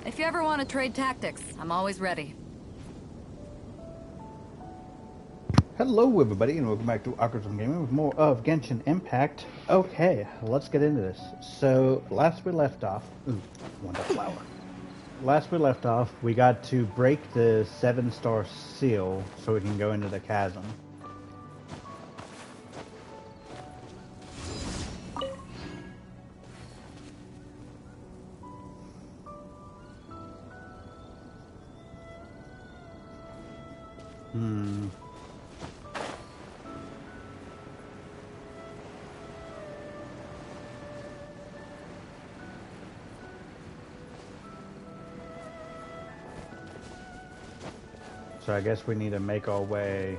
If you ever want to trade tactics, I'm always ready. Hello everybody and welcome back to Awkward Gaming with more of Genshin Impact. Okay, let's get into this. So, last we left off... Ooh, wonder flower. Last we left off, we got to break the 7-star seal so we can go into the Chasm. So I guess we need to make our way...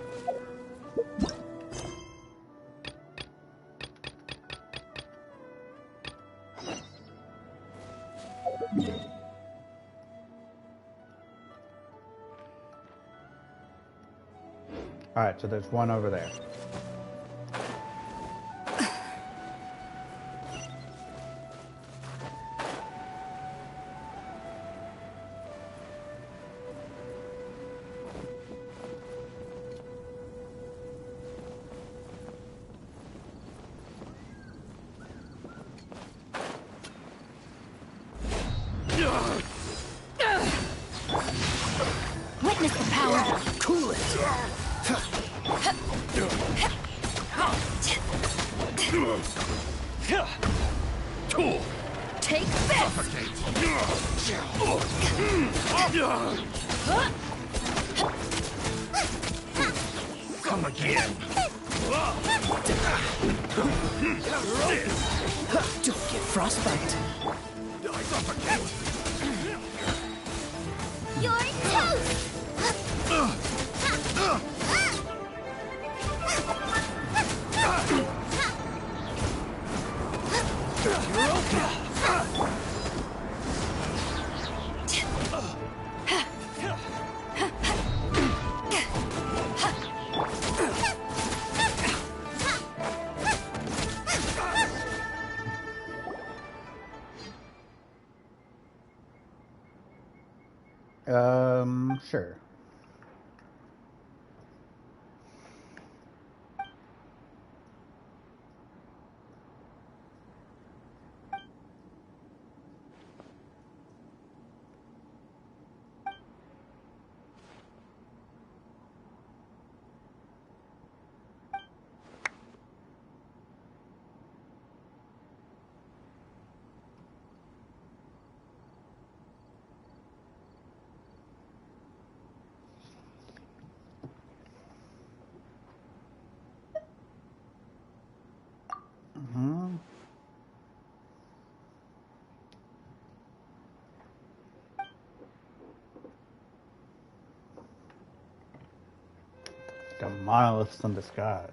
Alright, so there's one over there. Witness the power. Cool it. Take this. Come again. Don't get frostbite. I suffocate. You're toast! Sure. Got monoliths in the sky.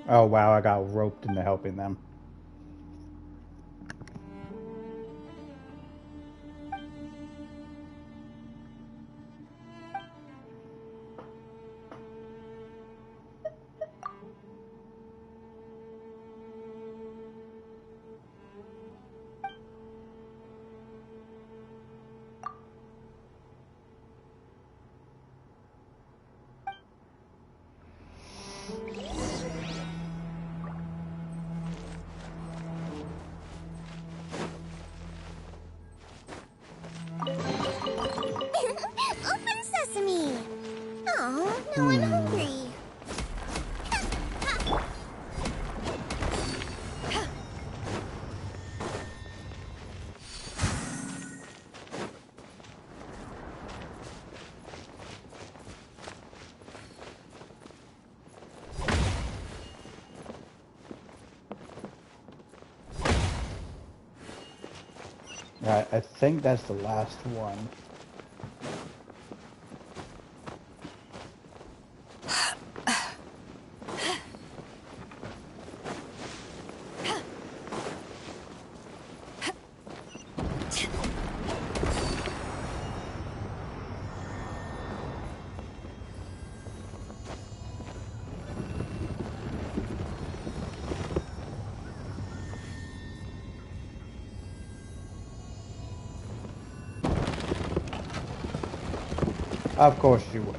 Oh wow, I got roped into helping them. Open sesame! Oh, now I'm hungry. Right, I think that's the last one. Of course you would.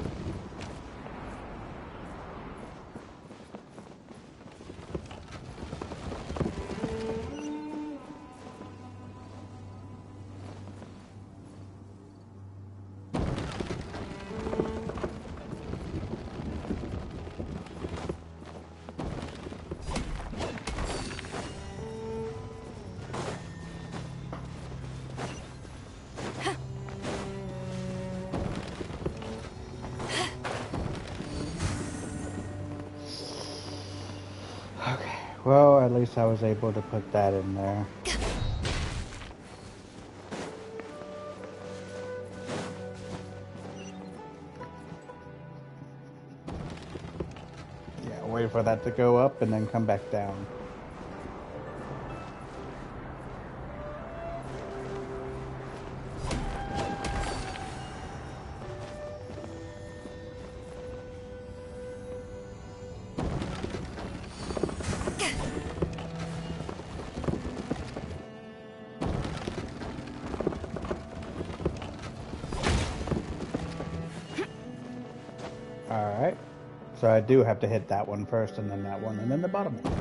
Okay, well, at least I was able to put that in there. Yeah, wait for that to go up and then come back down. Alright, so I do have to hit that one first, and then that one, and then the bottom one.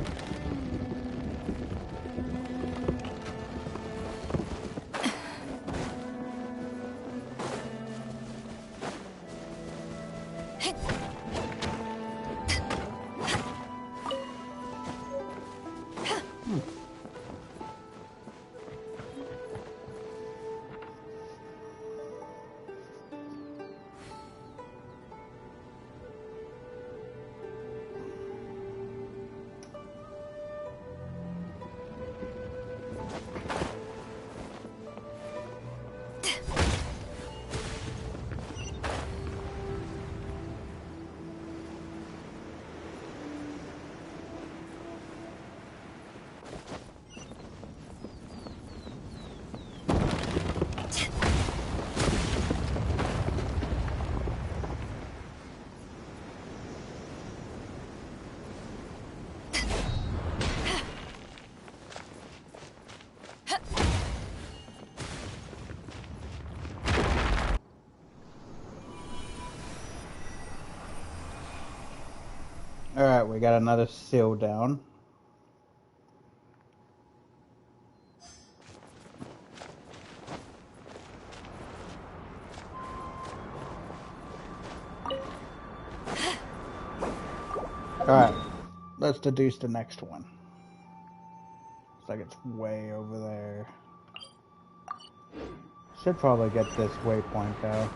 Alright, we got another seal down. Alright, let's deduce the next one. Looks like it's way over there. Should probably get this waypoint though.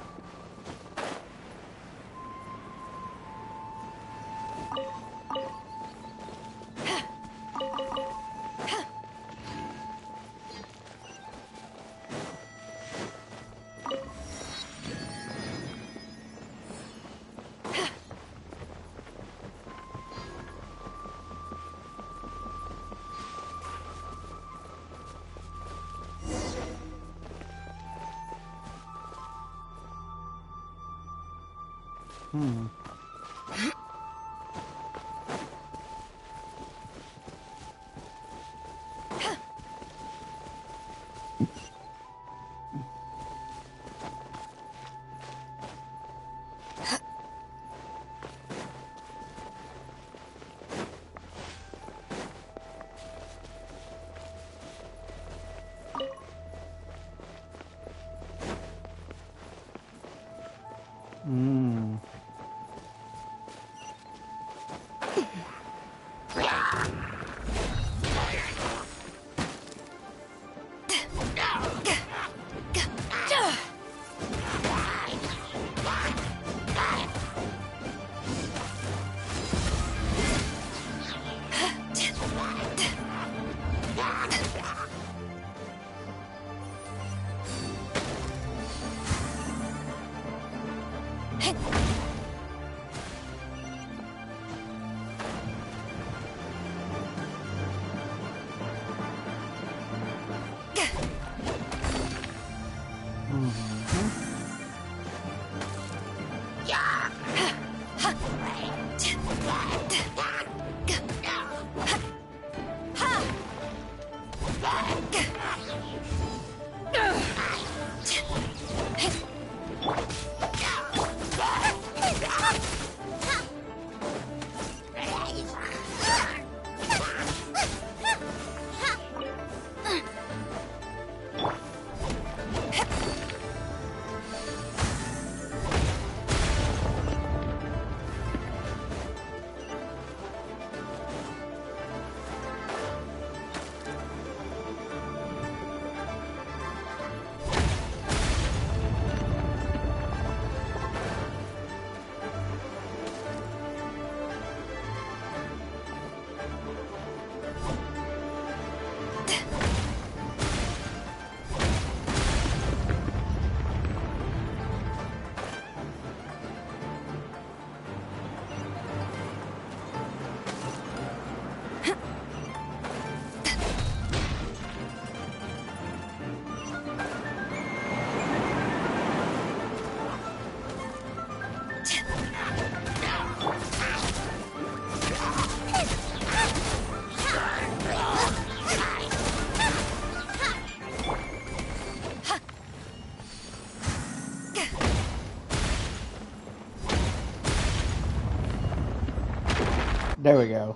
There we go.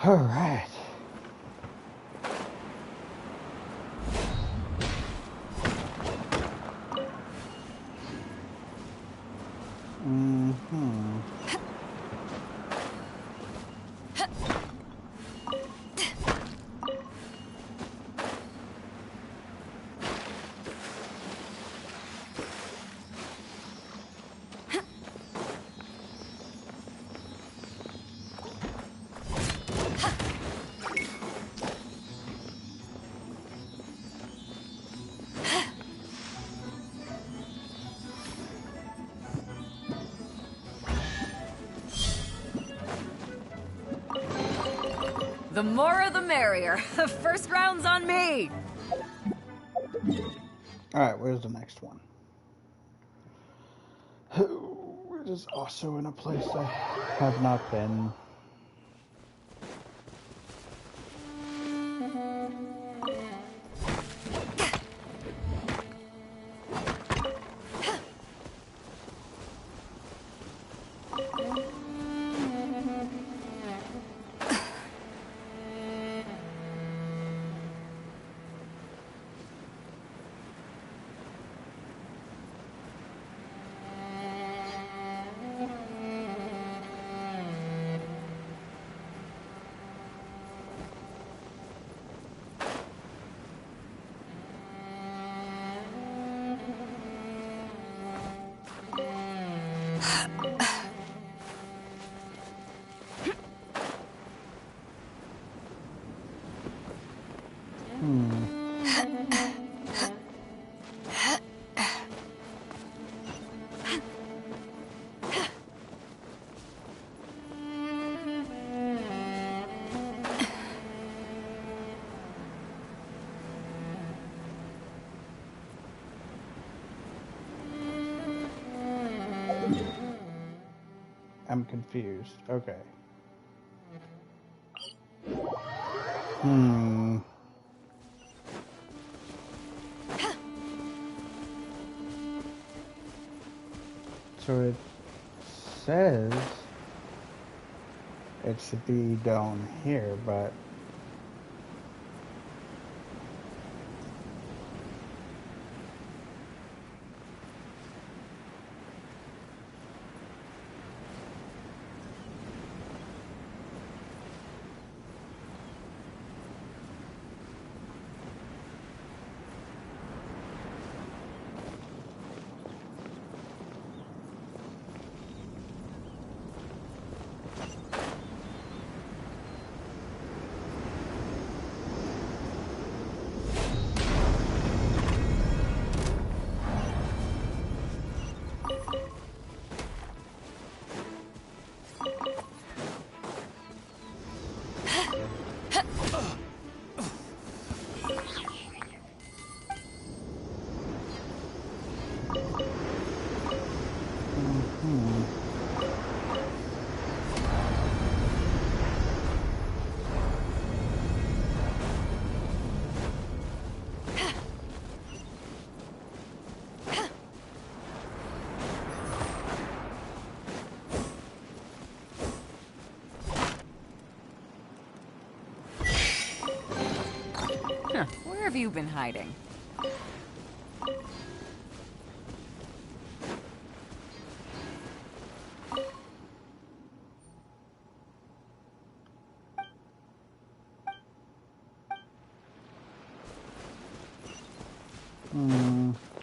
All right. The more the merrier. First round's on me. Alright, where's the next one? It is also in a place I have not been. I'm confused. Okay. So it says it should be down here, but Where have you been hiding?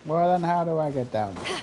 well then how do I get down there?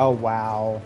Oh, wow.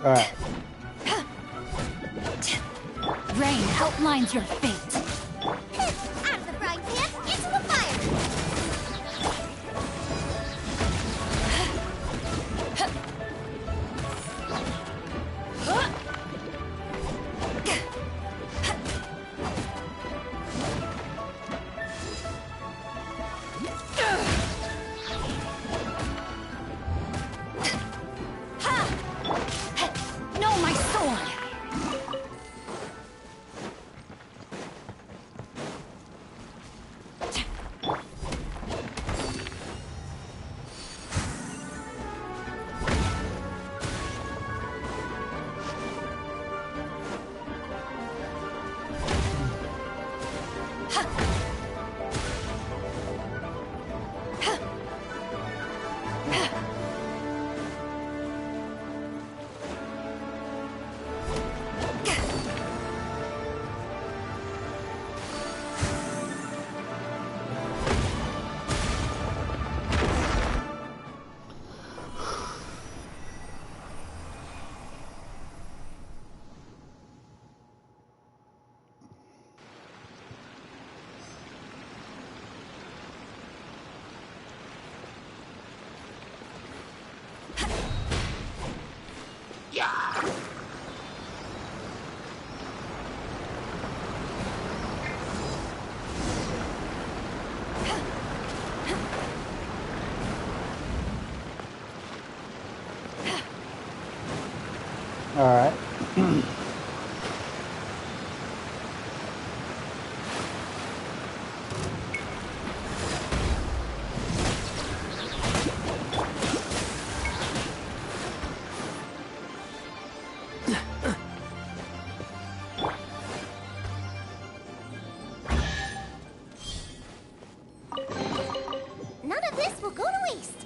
Alright. Rain outlines your fate. Out of the frying pan, into the fire! No, my sword! Alright. None of this will go to waste.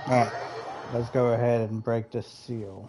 Alright. Let's go ahead and break this seal.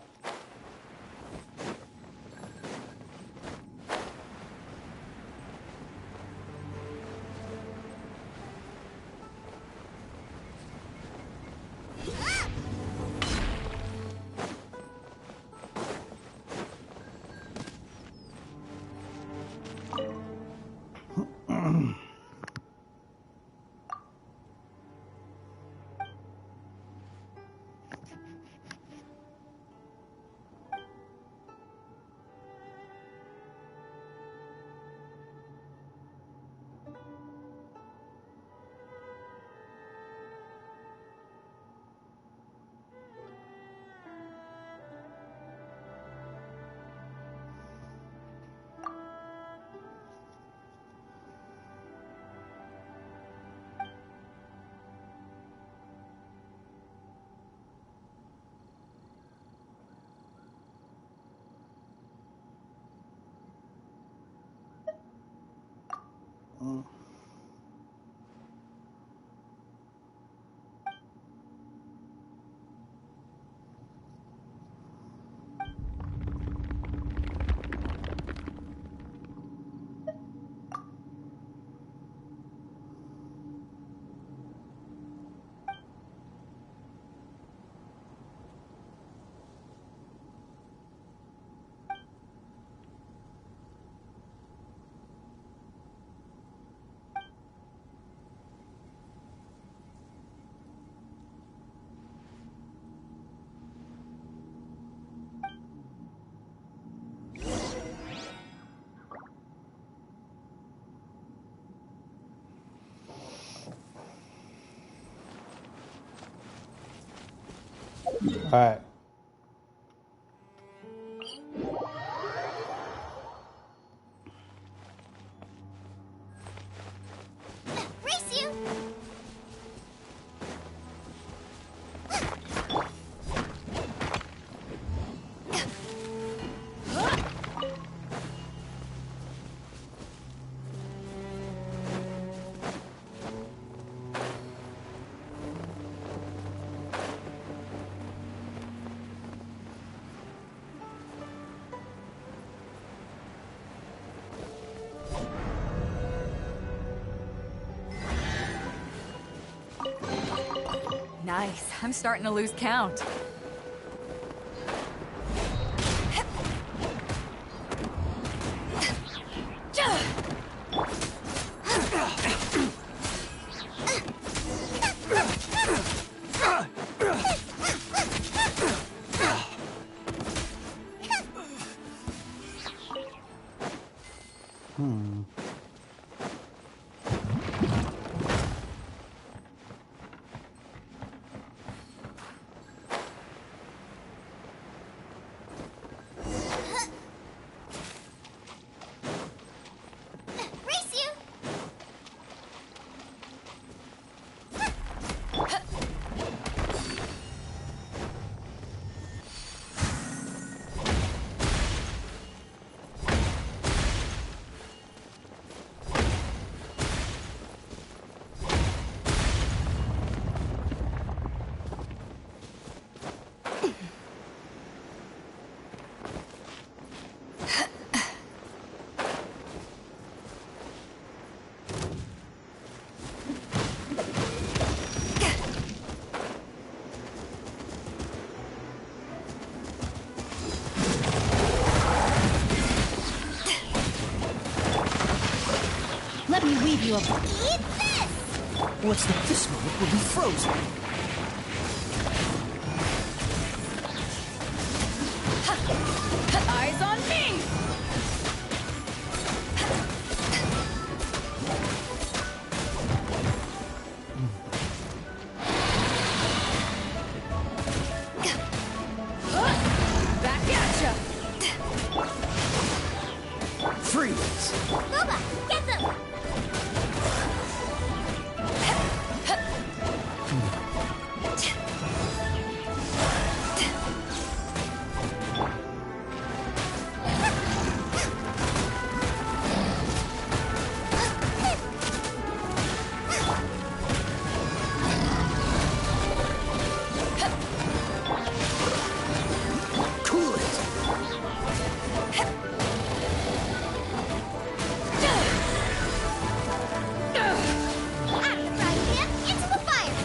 Alright. Race you! Nice. I'm starting to lose count. Race you! Let me weave you a... Eat this! What's that? This moment will be frozen. Eyes on me! Back at ya! Freeze! Boba, get them! Cool it! Out of the frying pan, into the fire!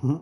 Boom.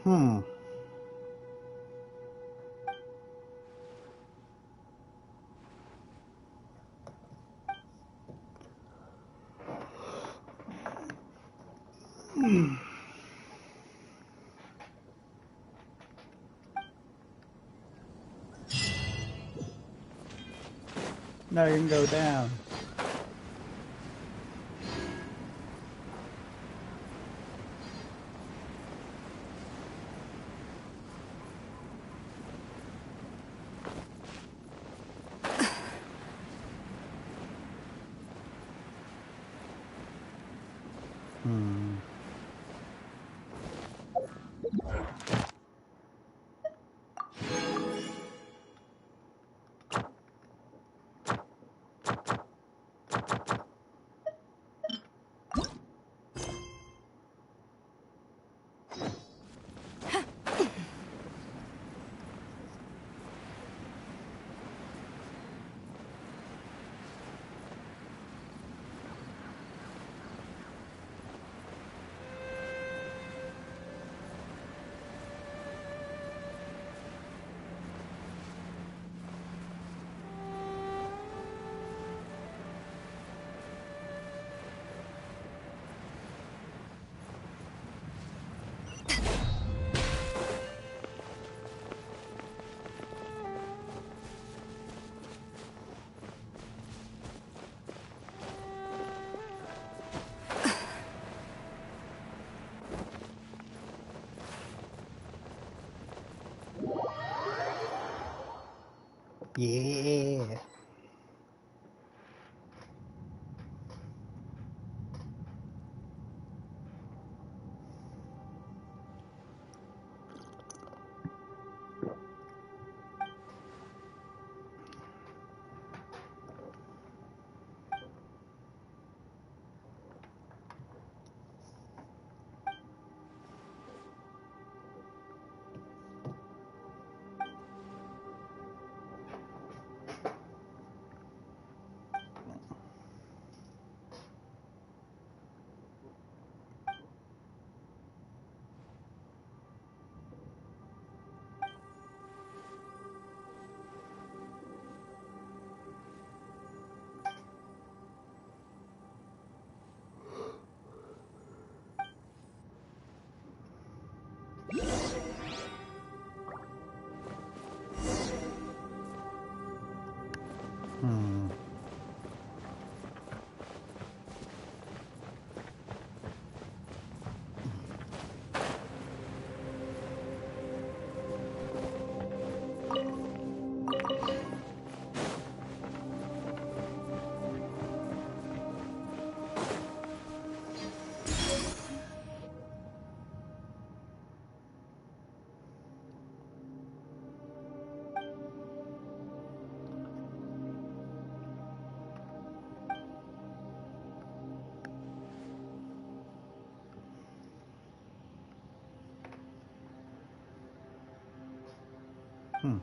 Hmm. Now you can go down. Hmm. Yeah. Hmm. Hmm.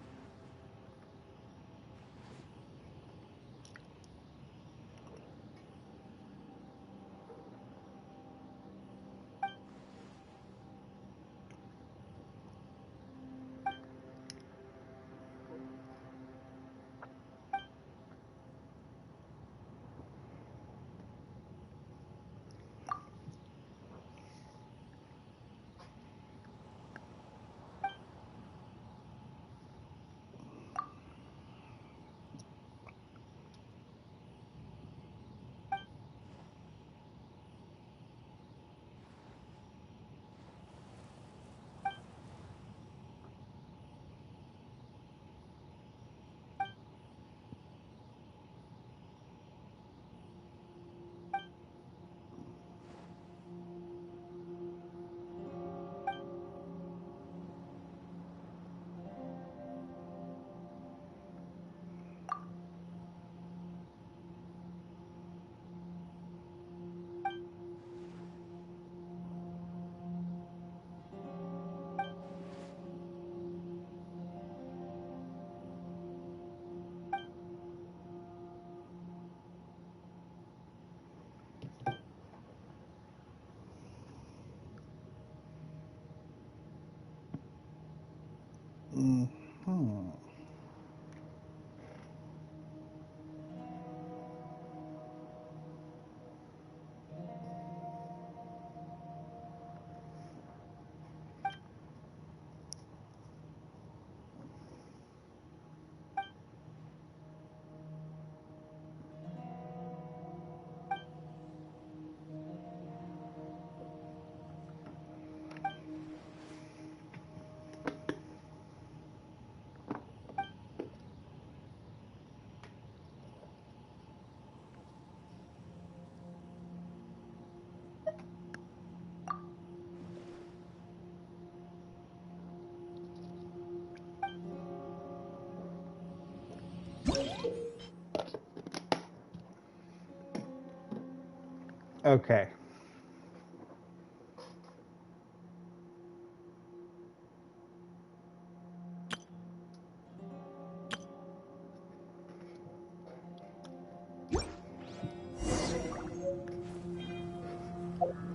Okay.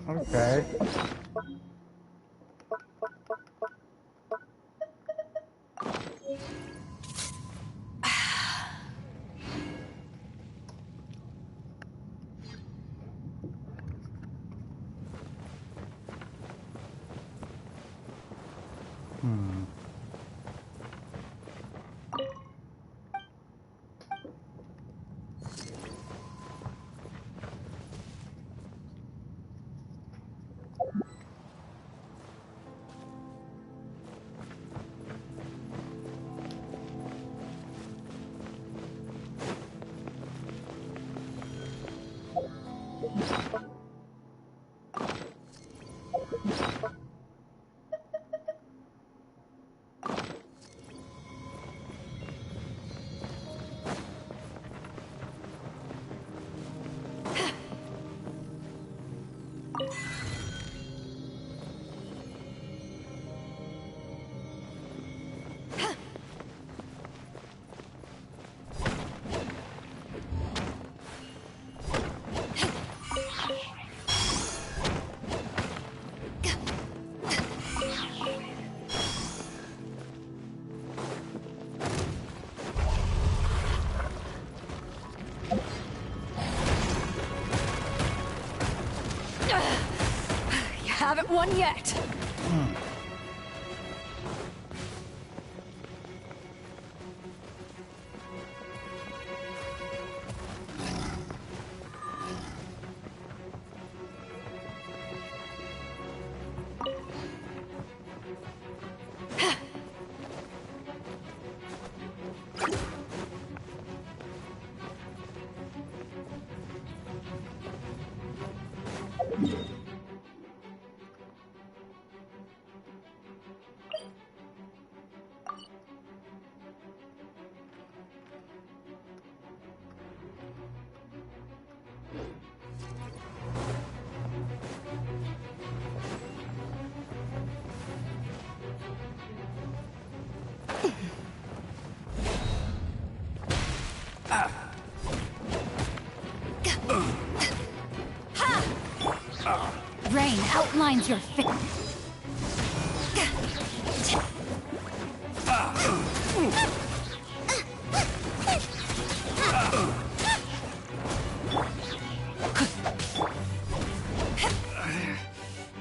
Okay. Haven't won yet. Rain outlines your fate.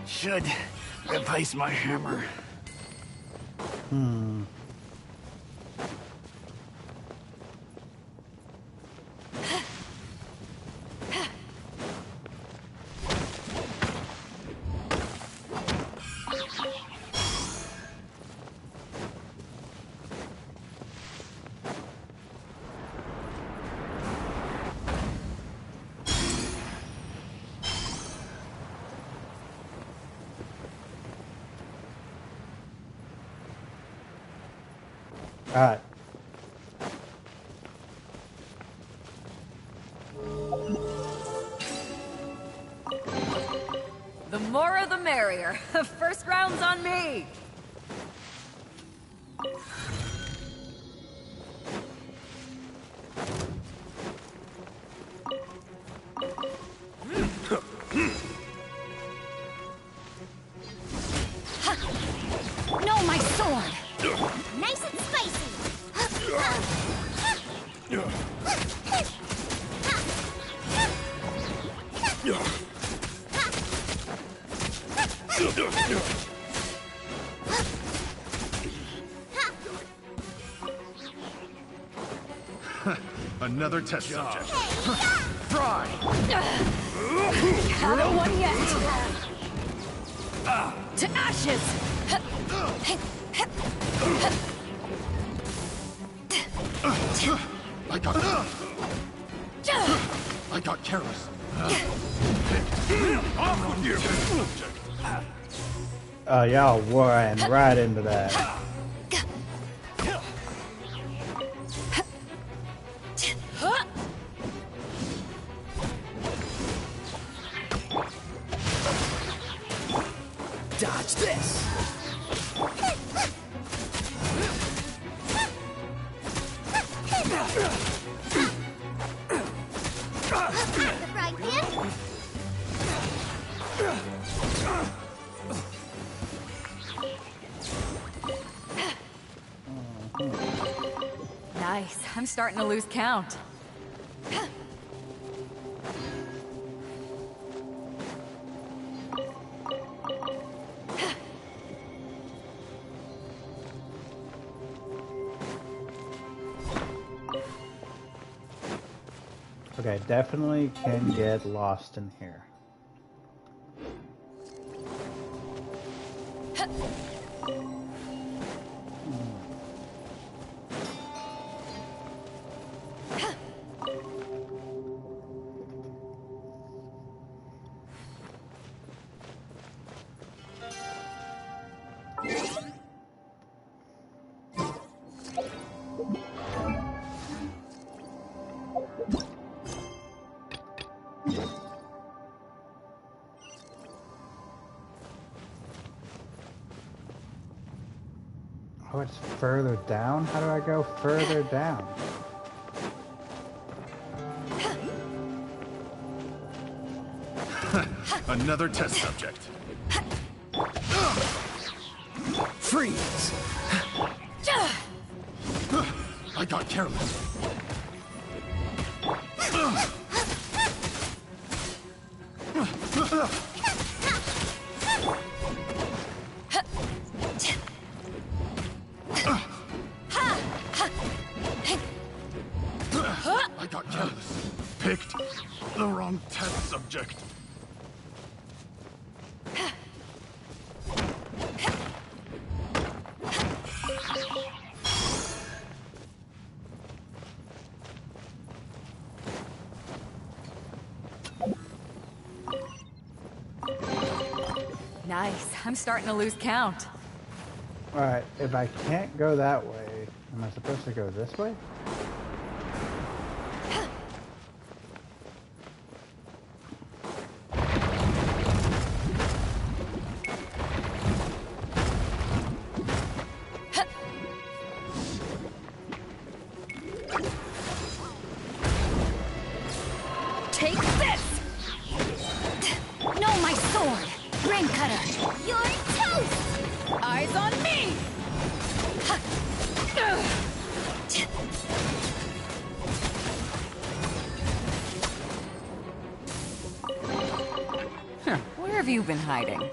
Should replace my hammer. Alright. The more the merrier. First round's on me. No, my sword! Nice and spicy. Another test subject. Fry! Haven't won yet. To ashes. I got careless. Y'all ran right into that. I'm starting to lose count. Okay, definitely can get lost in here. Oh, it's further down? How do I go further down? Another test subject. Freeze! I got careless. I got careless. Picked the wrong test subject. Nice. I'm starting to lose count. Alright, if I can't go that way, am I supposed to go this way? Take this! No, my sword! Brain cutter! You're toast! Eyes on me! Where have you been hiding?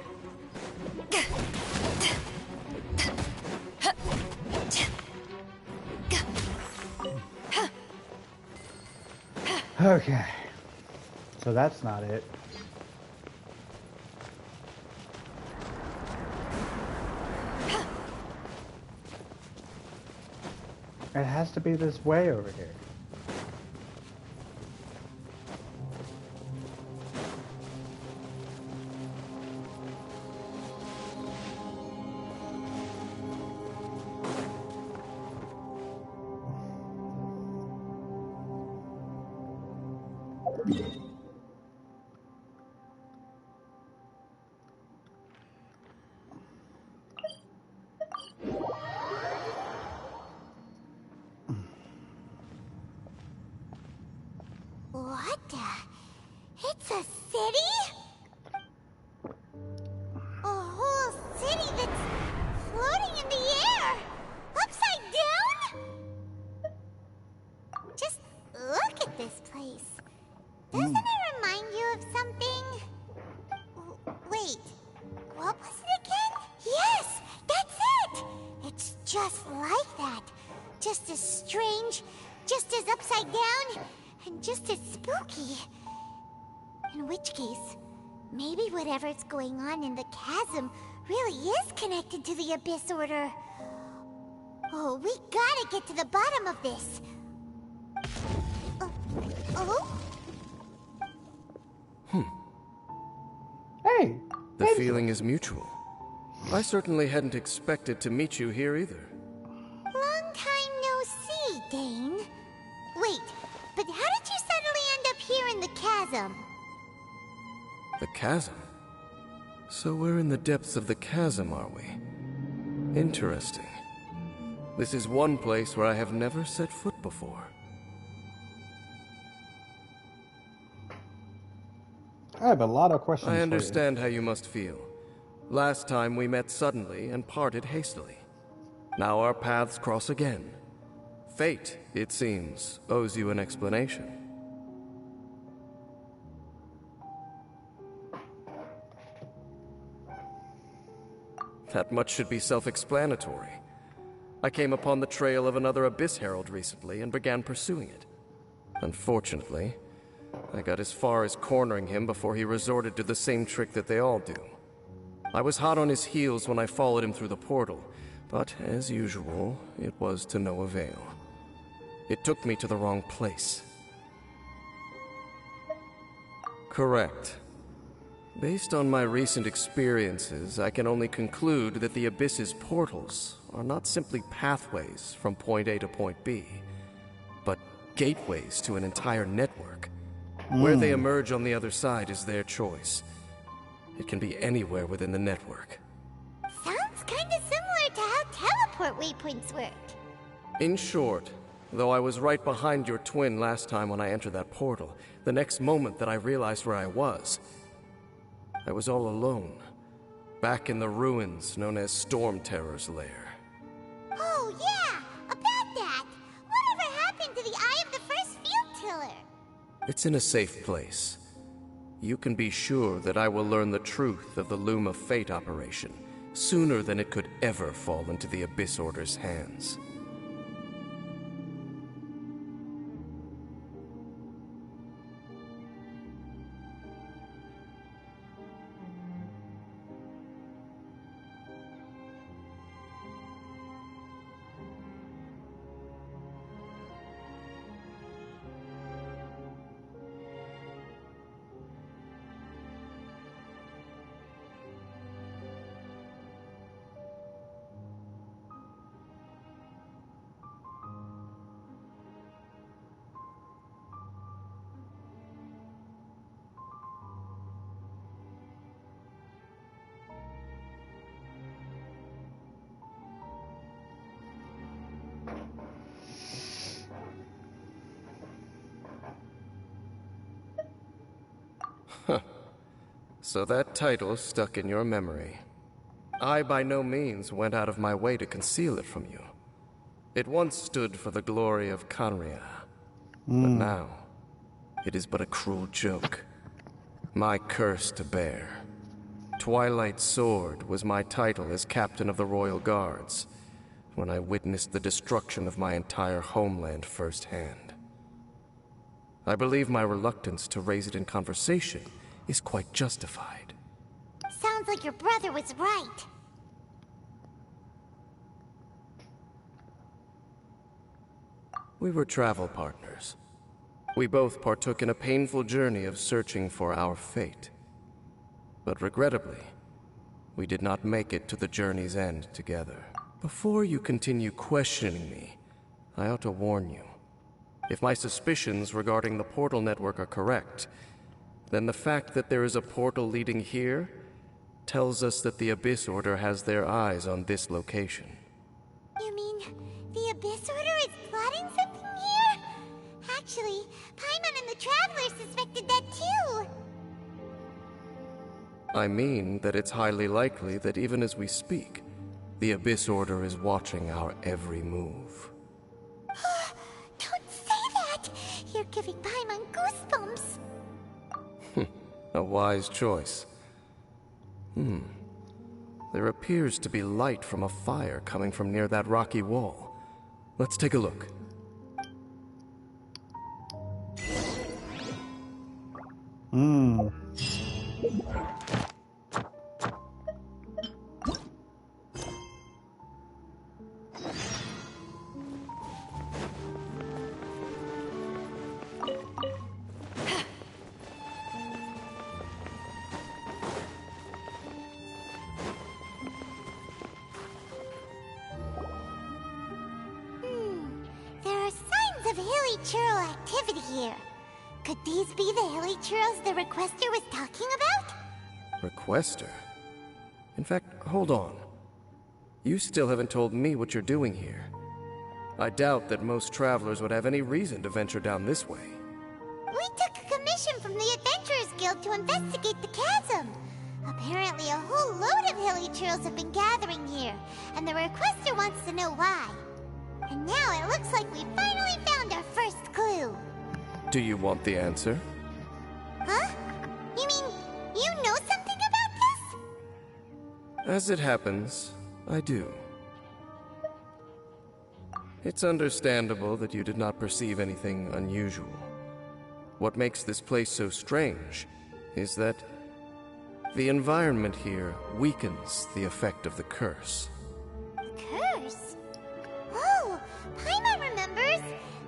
Okay. So that's not it. It has to be this way over here. What the? It's a city? A whole city that's floating in the air! Upside down? Just look at this place. Doesn't it remind you of something? Wait, what was it again? Yes, that's it! It's just like that. Just as strange, just as upside down, and just as spooky. In which case, maybe whatever's going on in the chasm really is connected to the Abyss Order. Oh, we gotta get to the bottom of this. Oh? Hey! The feeling is mutual. I certainly hadn't expected to meet you here either. Long time no see, Dane. Wait, but how did you suddenly end up here in the chasm? The chasm? So we're in the depths of the chasm, are we? Interesting. This is one place where I have never set foot before. I have a lot of questions I for understand how you must feel. Last time we met suddenly and parted hastily. Now our paths cross again. Fate, it seems, owes you an explanation. That much should be self-explanatory. I came upon the trail of another Abyss Herald recently and began pursuing it. Unfortunately, I got as far as cornering him before he resorted to the same trick that they all do. I was hot on his heels when I followed him through the portal, but as usual, it was to no avail. It took me to the wrong place. Correct. Based on my recent experiences, I can only conclude that the Abyss's portals are not simply pathways from point A to point B, but gateways to an entire network. Where they emerge on the other side is their choice. It can be anywhere within the network. Sounds kinda similar to how teleport waypoints work. In short, though I was right behind your twin last time when I entered that portal, the next moment that I realized where I was all alone, back in the ruins known as Storm Terror's lair. Oh yeah, about that! Whatever happened to the Eye of the First Field Tiller? It's in a safe place. You can be sure that I will learn the truth of the Loom of Fate operation sooner than it could ever fall into the Abyss Order's hands. So that title stuck in your memory. I by no means went out of my way to conceal it from you. It once stood for the glory of Canria, but now it is but a cruel joke. My curse to bear. Twilight Sword was my title as captain of the Royal Guards, when I witnessed the destruction of my entire homeland firsthand. I believe my reluctance to raise it in conversation is quite justified. Sounds like your brother was right. We were travel partners. We both partook in a painful journey of searching for our fate. But regrettably, we did not make it to the journey's end together. Before you continue questioning me, I ought to warn you. If my suspicions regarding the portal network are correct, then the fact that there is a portal leading here tells us that the Abyss Order has their eyes on this location. You mean the Abyss Order is plotting something here? Actually, Paimon and the Traveler suspected that too. I mean that it's highly likely that even as we speak, the Abyss Order is watching our every move. Don't say that! You're giving Paimon goosebumps. A wise choice. There appears to be light from a fire coming from near that rocky wall. Let's take a look. There are signs of hilly churl activity here. Could these be the hilly churls the Requester was talking about? Requester? In fact, hold on. You still haven't told me what you're doing here. I doubt that most travelers would have any reason to venture down this way. We took a commission from the Adventurers Guild to investigate the chasm. Apparently a whole load of hilly churls have been gathering here, and the Requester wants to know why. And now it looks like we finally found our first clue. Do you want the answer? Huh? You mean, you know something about this? As it happens, I do. It's understandable that you did not perceive anything unusual. What makes this place so strange is that the environment here weakens the effect of the curse. Curse? Oh, Paimon remembers.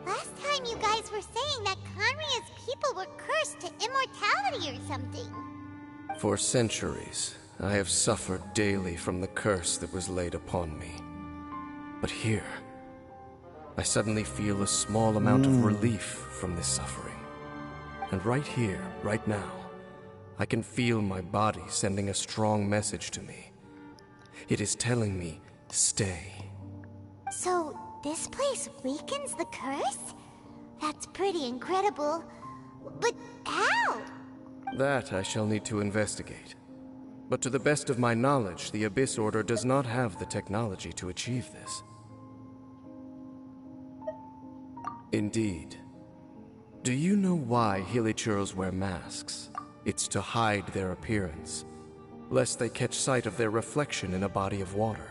Last time you guys were saying that Conria's people were cursed to immortality or something. For centuries, I have suffered daily from the curse that was laid upon me. But here, I suddenly feel a small amount of relief from this suffering. And right here, right now, I can feel my body sending a strong message to me. It is telling me, stay. So, this place weakens the curse? That's pretty incredible. But how? That I shall need to investigate. But to the best of my knowledge, the Abyss Order does not have the technology to achieve this. Indeed. Do you know why Hilichurls wear masks? It's to hide their appearance, lest they catch sight of their reflection in a body of water.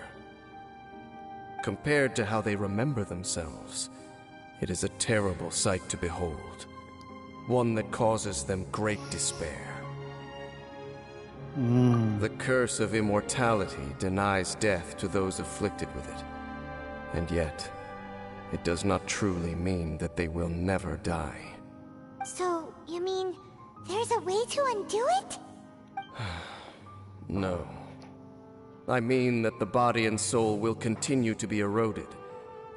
Compared to how they remember themselves, it is a terrible sight to behold. One that causes them great despair. The curse of immortality denies death to those afflicted with it. And yet, it does not truly mean that they will never die. So, you mean, there's a way to undo it? No. I mean that the body and soul will continue to be eroded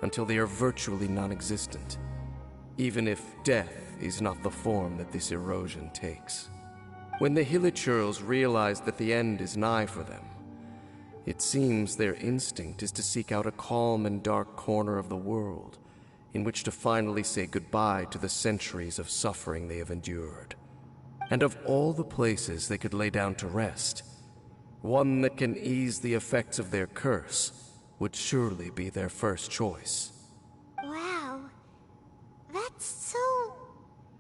until they are virtually non-existent, even if death is not the form that this erosion takes. When the Hilichurls realize that the end is nigh for them, it seems their instinct is to seek out a calm and dark corner of the world in which to finally say goodbye to the centuries of suffering they have endured. And of all the places they could lay down to rest, one that can ease the effects of their curse would surely be their first choice. Wow. That's so...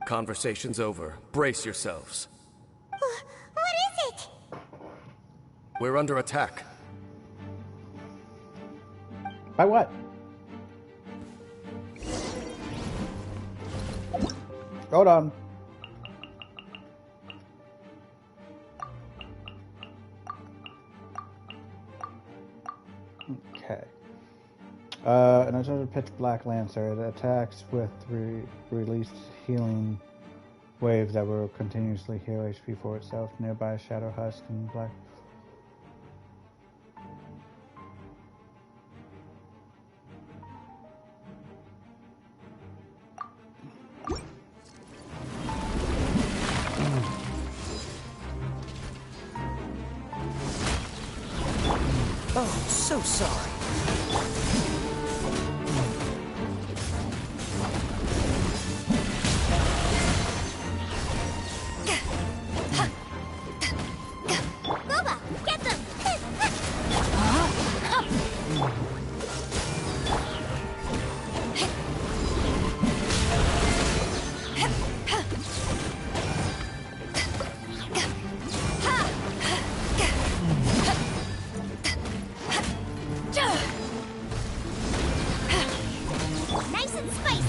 Conversation's over. Brace yourselves. What is it? We're under attack. By what? Hold on. Okay. An another pitch black lancer. It attacks with released healing waves that will continuously heal HP for itself. Nearby shadow husk and black. Oh, so sorry. Boba, get them! Nice and spicy!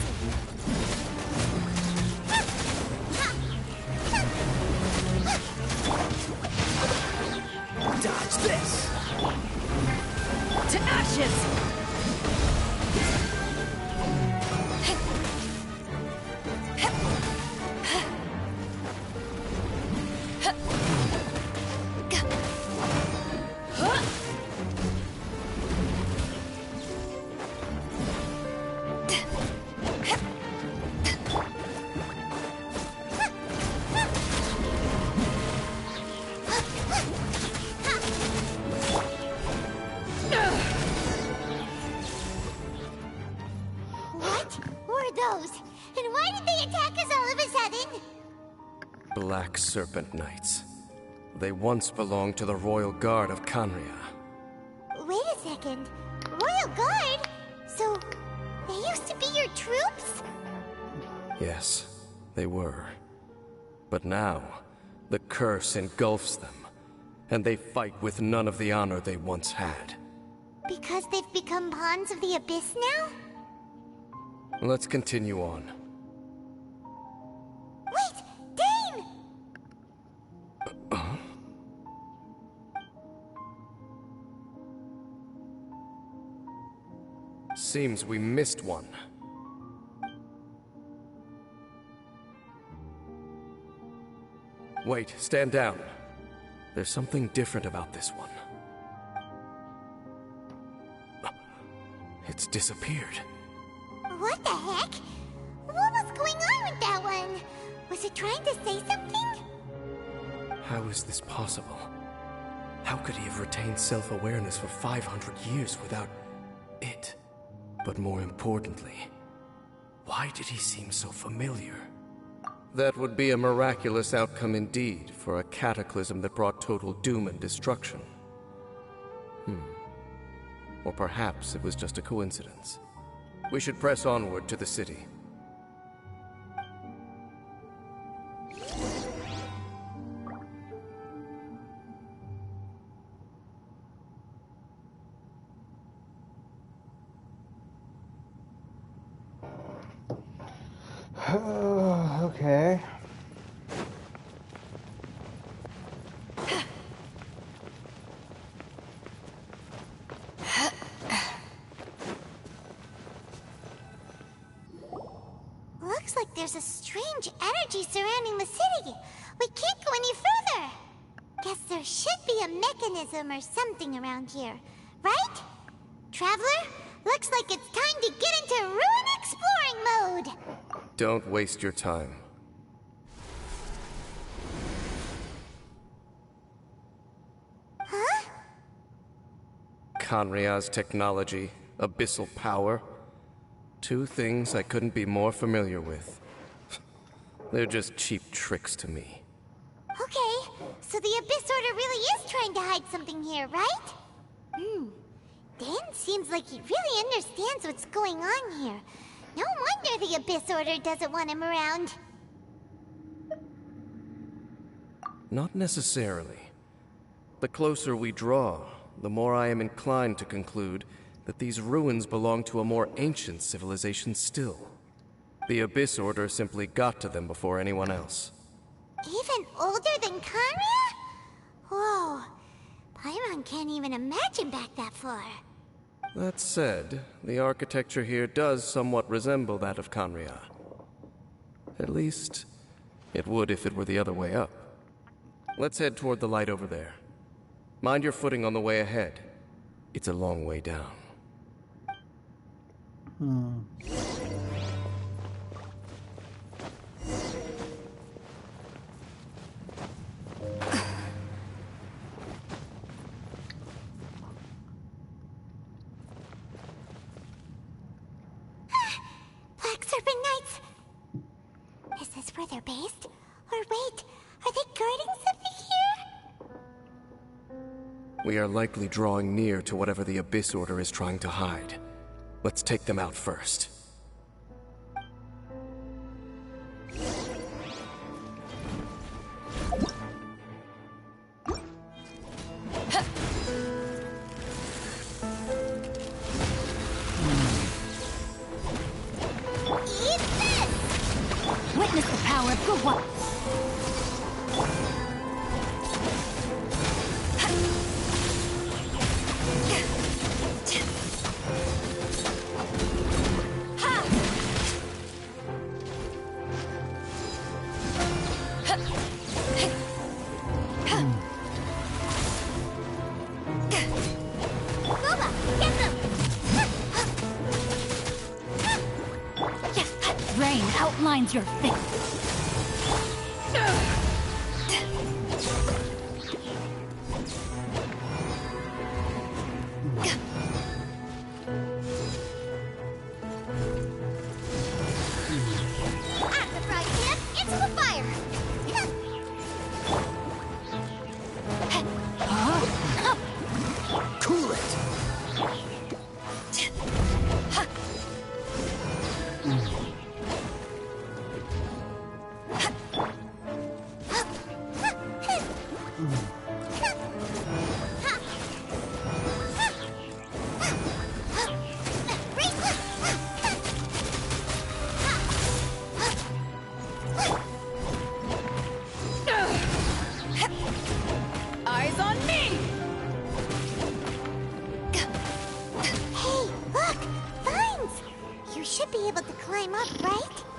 Dodge this. To ashes! What were those? And why did they attack us all of a sudden? Black Serpent Knights. They once belonged to the Royal Guard of Conria. Wait a second. Royal Guard? So, Yes, they were. But now, the curse engulfs them, and they fight with none of the honor they once had. Because they've become pawns of the Abyss now? Let's continue on. Wait! Dane! Seems we missed one. Wait, stand down. There's something different about this one. It's disappeared. What the heck? What was going on with that one? Was it trying to say something? How is this possible? How could he have retained self-awareness for 500 years without it? But more importantly, why did he seem so familiar? That would be a miraculous outcome indeed for a cataclysm that brought total doom and destruction. Or perhaps it was just a coincidence. We should press onward to the city. Okay. Looks like there's a strange energy surrounding the city. We can't go any further. Guess there should be a mechanism or something around here, right? Traveler, looks like it's time to get into ruin exploring mode. Don't waste your time. Huh? Kanria's technology, abyssal power. Two things I couldn't be more familiar with. They're just cheap tricks to me. Okay, so the Abyss Order really is trying to hide something here, right? Dan seems like he really understands what's going on here. No wonder the Abyss Order doesn't want him around. Not necessarily. The closer we draw, the more I am inclined to conclude that these ruins belong to a more ancient civilization still. The Abyss Order simply got to them before anyone else. Even older than Kanria? Whoa, Paimon can't even imagine back that far. That said, the architecture here does somewhat resemble that of Kanria. At least, it would if it were the other way up. Let's head toward the light over there. Mind your footing on the way ahead. It's a long way down. Black Serpent Knights! Is this where they're based? Or wait, are they guarding something here? We are likely drawing near to whatever the Abyss Order is trying to hide. Let's take them out first. Eat this! Witness the power of good one. Lola, get them! Rain outlines your face. At the fry pan, into the fire! Cool it.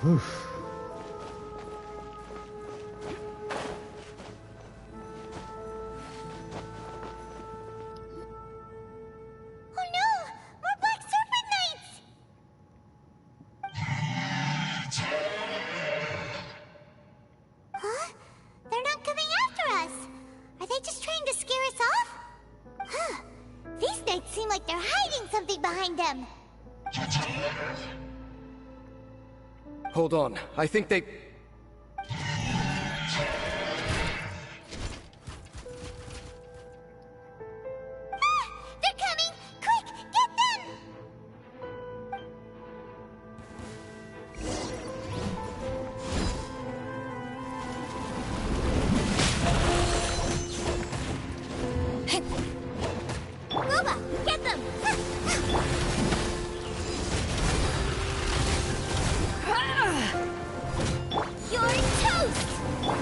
Oof. Oh no! More Black Serpent Knights! Huh? They're not coming after us! Are they just trying to scare us off? Huh. These knights seem like they're hiding something behind them. Hold on. I think they... Ah! They're coming! Quick, get them! Nova, get them! You're toast!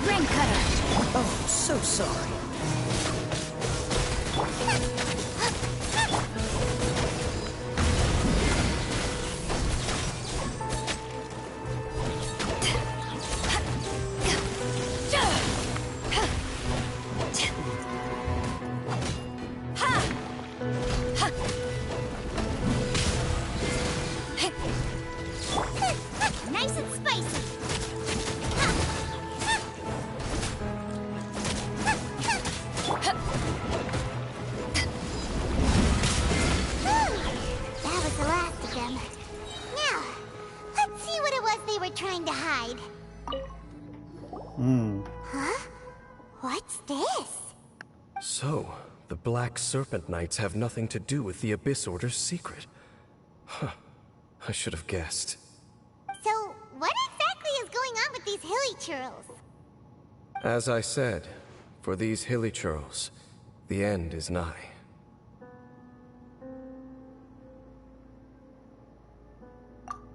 Ring cutter. Oh, so sorry. Nice and spicy. That was the last of them. Now, let's see what it was they were trying to hide. Huh? What's this? So, the Black Serpent Knights have nothing to do with the Abyss Order's secret. Huh. I should have guessed. So, what exactly is going on with these hilly churls? As I said, for these hilly churls, the end is nigh.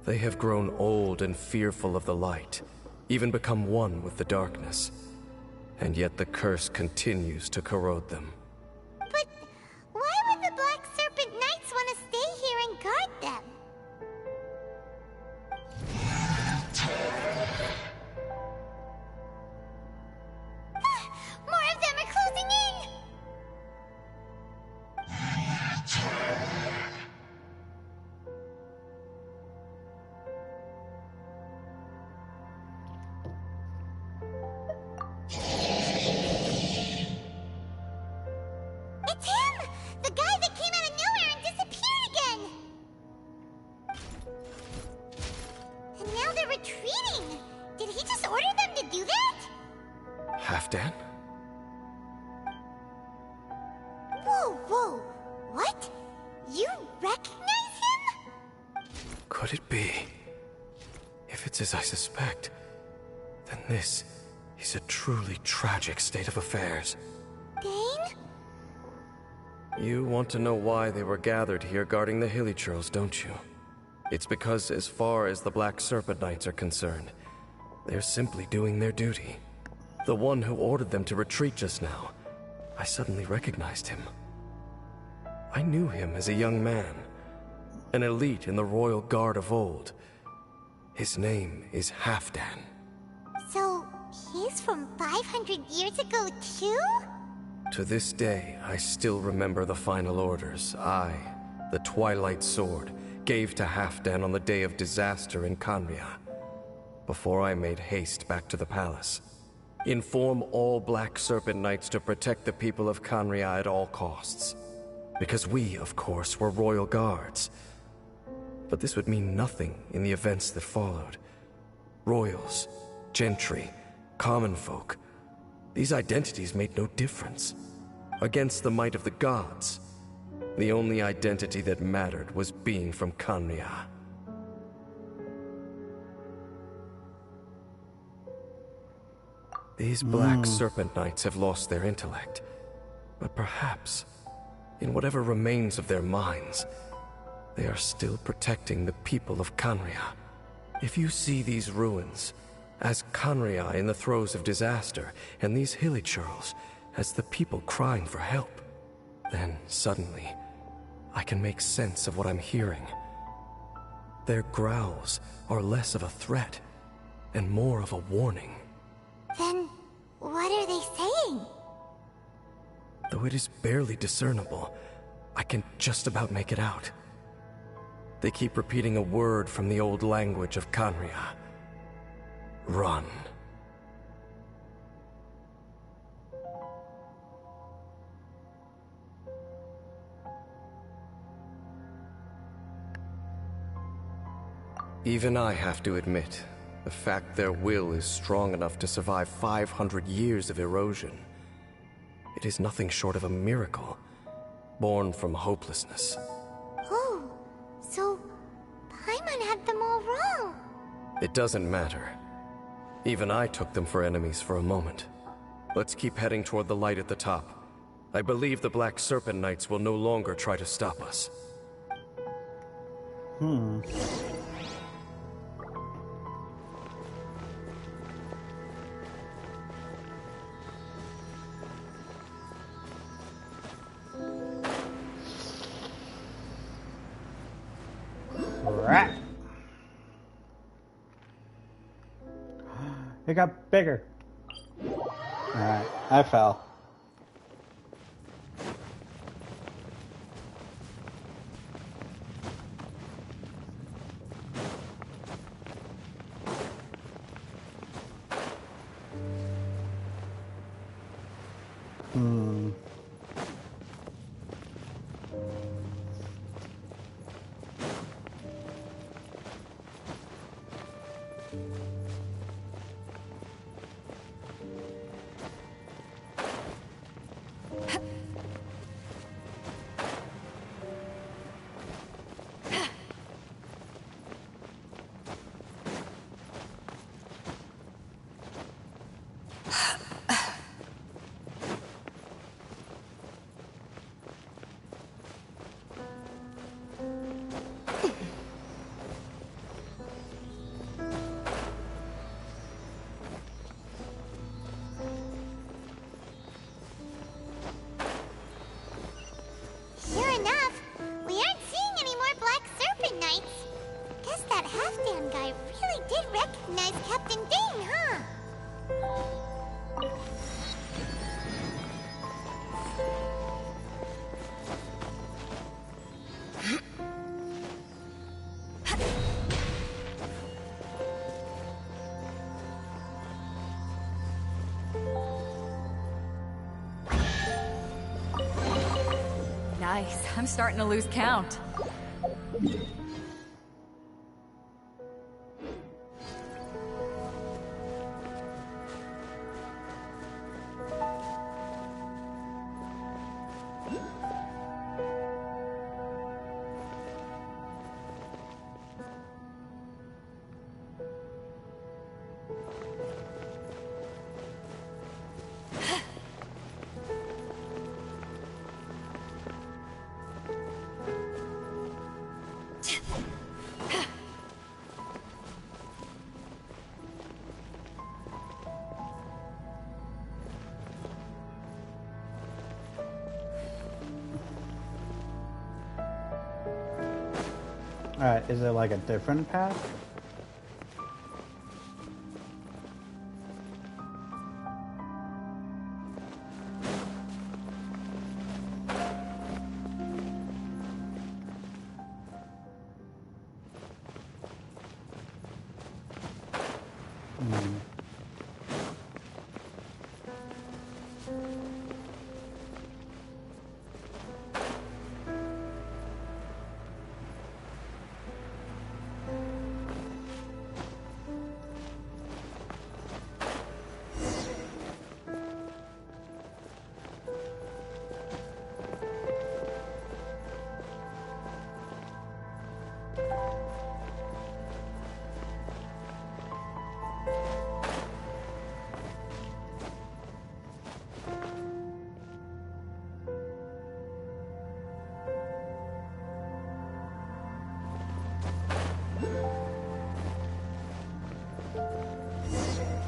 They have grown old and fearful of the light, even become one with the darkness. And yet the curse continues to corrode them. But why would the Black Serpent Knights want to stay here and guard them? More of them are closing in! It's him! The guy that came out of nowhere and disappeared again! And now they're retreating! Did he just order them to do that? Halfdan? Whoa, whoa! What? You recognize him? Could it be? If it's as I suspect, then this is a truly tragic state of affairs. Dane? You want to know why they were gathered here guarding the hilly churls, don't you? It's because as far as the Black Serpent Knights are concerned, they're simply doing their duty. The one who ordered them to retreat just now, I suddenly recognized him. I knew him as a young man, an elite in the royal guard of old. His name is Halfdan. So, he's from 500 years ago too? To this day, I still remember the final orders I, the Twilight Sword, gave to Halfdan on the day of disaster in Khaenri'ah, before I made haste back to the palace. Inform all Black Serpent Knights to protect the people of Khaenri'ah at all costs. Because we, of course, were royal guards. But this would mean nothing in the events that followed. Royals, gentry, common folk. These identities made no difference. Against the might of the gods, the only identity that mattered was being from Khaenri'ah. These Black Serpent Knights have lost their intellect. But perhaps, in whatever remains of their minds, they are still protecting the people of Khaenri'ah. If you see these ruins as Khaenri'ah in the throes of disaster, and these hilly churls as the people crying for help, then suddenly I can make sense of what I'm hearing. Their growls are less of a threat and more of a warning. Then, what are they saying? Though it is barely discernible, I can just about make it out. They keep repeating a word from the old language of Kanria. Run. Even I have to admit, the fact their will is strong enough to survive 500 years of erosion. It is nothing short of a miracle, born from hopelessness. Oh, so Paimon had them all wrong. It doesn't matter. Even I took them for enemies for a moment. Let's keep heading toward the light at the top. I believe the Black Serpent Knights will no longer try to stop us. Rat. It got bigger. Alright, I fell. Sure enough, we aren't seeing any more Black Serpent Knights. Guess that Halfdan guy really did recognize Captain Dane, huh? Nice. I'm starting to lose count. Alright, is it like a different path?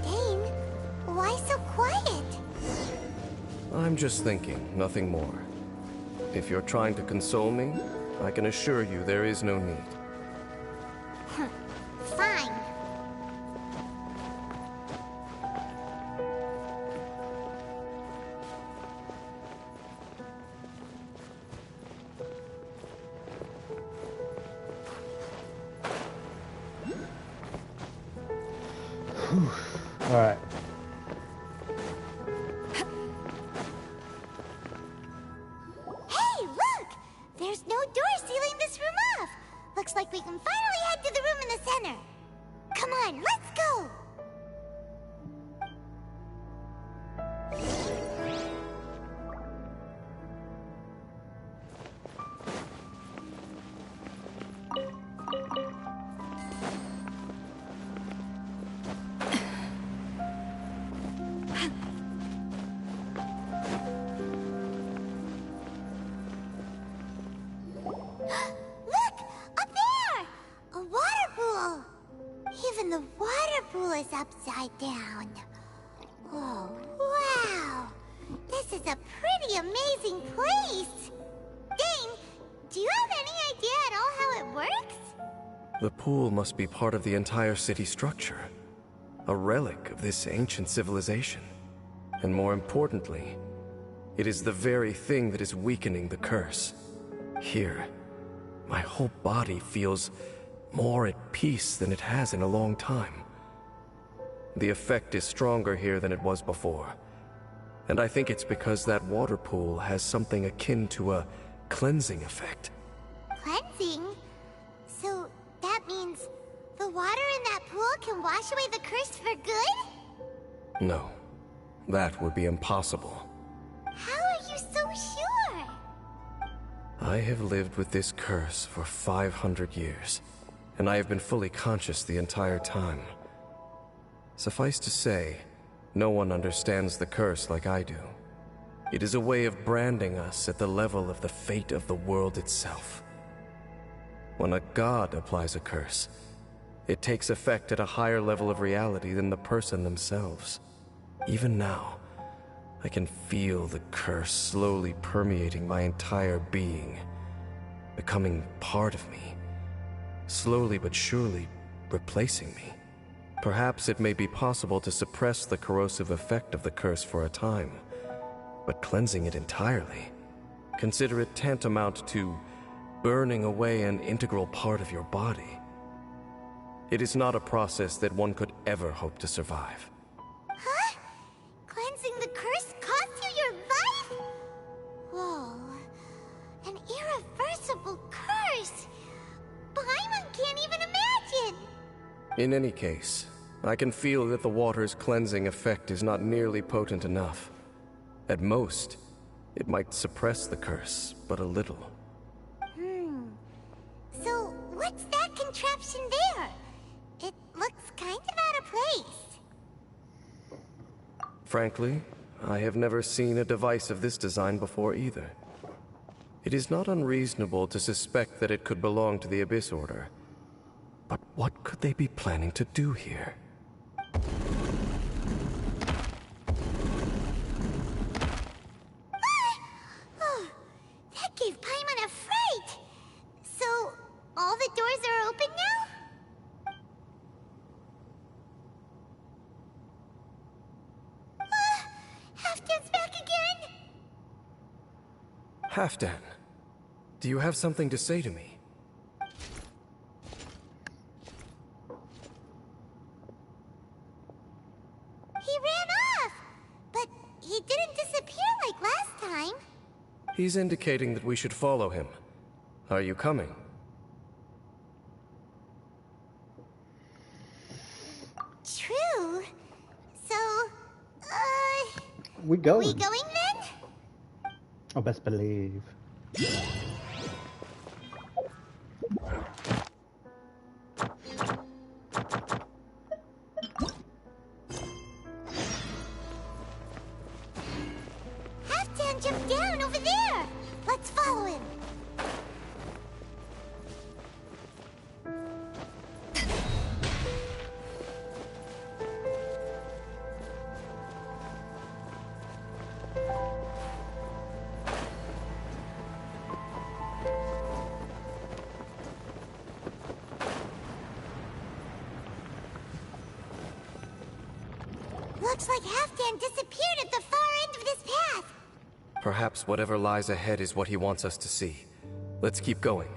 Dane, why so quiet? I'm just thinking, nothing more. If you're trying to console me, I can assure you there is no need. Fine. Alright. Hey, look! There's no door sealing this room off. Looks like we can finally head to the room in the center. Come on, let's go! Look! Up there! A water pool! Even the water pool is upside down. Oh, wow! This is a pretty amazing place! Dane, do you have any idea at all how it works? The pool must be part of the entire city structure. A relic of this ancient civilization. And more importantly, it is the very thing that is weakening the curse. Here, my whole body feels more at peace than it has in a long time. The effect is stronger here than it was before. And I think it's because that water pool has something akin to a cleansing effect. Cleansing? So that means the water in that pool can wash away the curse for good? No, that would be impossible. How are you so sure? I have lived with this curse for 500 years, and I have been fully conscious the entire time. Suffice to say, no one understands the curse like I do. It is a way of branding us at the level of the fate of the world itself. When a god applies a curse, it takes effect at a higher level of reality than the person themselves. Even now, I can feel the curse slowly permeating my entire being, becoming part of me, slowly but surely replacing me. Perhaps it may be possible to suppress the corrosive effect of the curse for a time, but cleansing it entirely, consider it tantamount to burning away an integral part of your body. It is not a process that one could ever hope to survive. Huh? Cleansing the curse cost you your life? Whoa. An irreversible curse. Paimon can't even imagine. In any case, I can feel that the water's cleansing effect is not nearly potent enough. At most, it might suppress the curse, but a little. So, what's that contraption there? It looks kind of out of place. Frankly, I have never seen a device of this design before either. It is not unreasonable to suspect that it could belong to the Abyss Order. But what could they be planning to do here? Oh, that gave Paimon a fright. So, all the doors are open now? Halfdan's back again! Halfdan, do you have something to say to me? He ran off! But he didn't disappear like last time. He's indicating that we should follow him. Are you coming? True. So, We going. we going then? Oh, best believe. Halfdan jumped down over there! Let's follow him. Looks like Halfdan disappeared at the far end of this path. Perhaps whatever lies ahead is what he wants us to see. Let's keep going.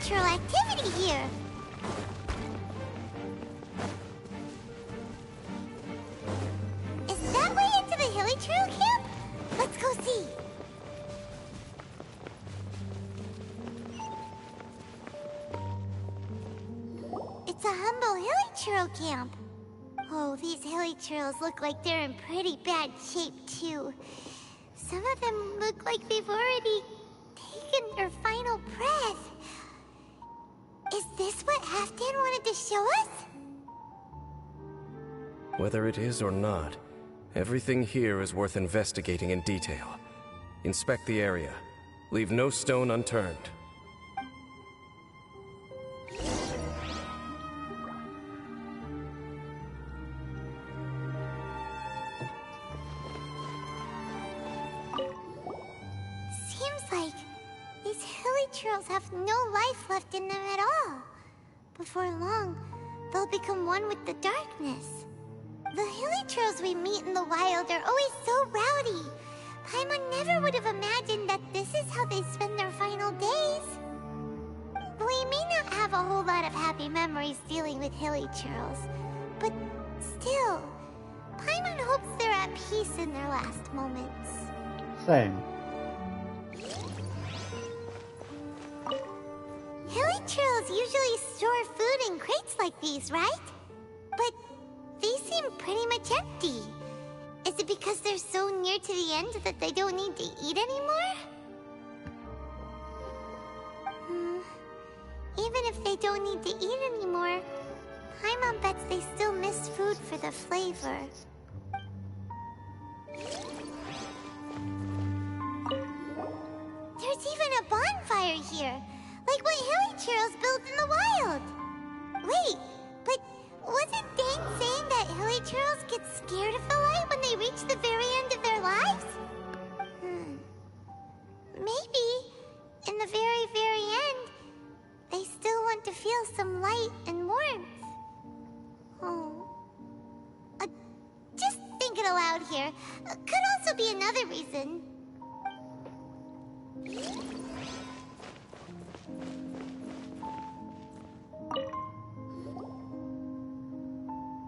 supernatural activity here. Is that way into the Hilly Trail camp? Let's go see. It's a humble Hilly Trail camp. Oh, these Hilly Trails look like they're in pretty bad shape, too. Some of them look like they've already taken their final breath. Is this what Halfdan wanted to show us? Whether it is or not, everything here is worth investigating in detail. Inspect the area. Leave no stone unturned. Seems like these Hilly Trails have no life left in them at all. Before long, they'll become one with the darkness. The Hilly Trails we meet in the wild are always so rowdy. Paimon never would have imagined that this is how they spend their final days. We may not have a whole lot of happy memories dealing with Hilly Trails, but still, Paimon hopes they're at peace in their last moments. Same. Hilly Trails usually store food in crates like these, right? But these seem pretty much empty. Is it because they're so near to the end that they don't need to eat anymore? Even if they don't need to eat anymore, Paimon bets they still miss food for the flavor. There's even a bonfire here, like what Hilly Trails built in the wild. Wait, but wasn't Dane saying that Hilly Trails get scared of the light when they reach the very end of their lives? Maybe, in the very, very end, they still want to feel some light and warmth. Oh. Just thinking aloud here. Could also be another reason.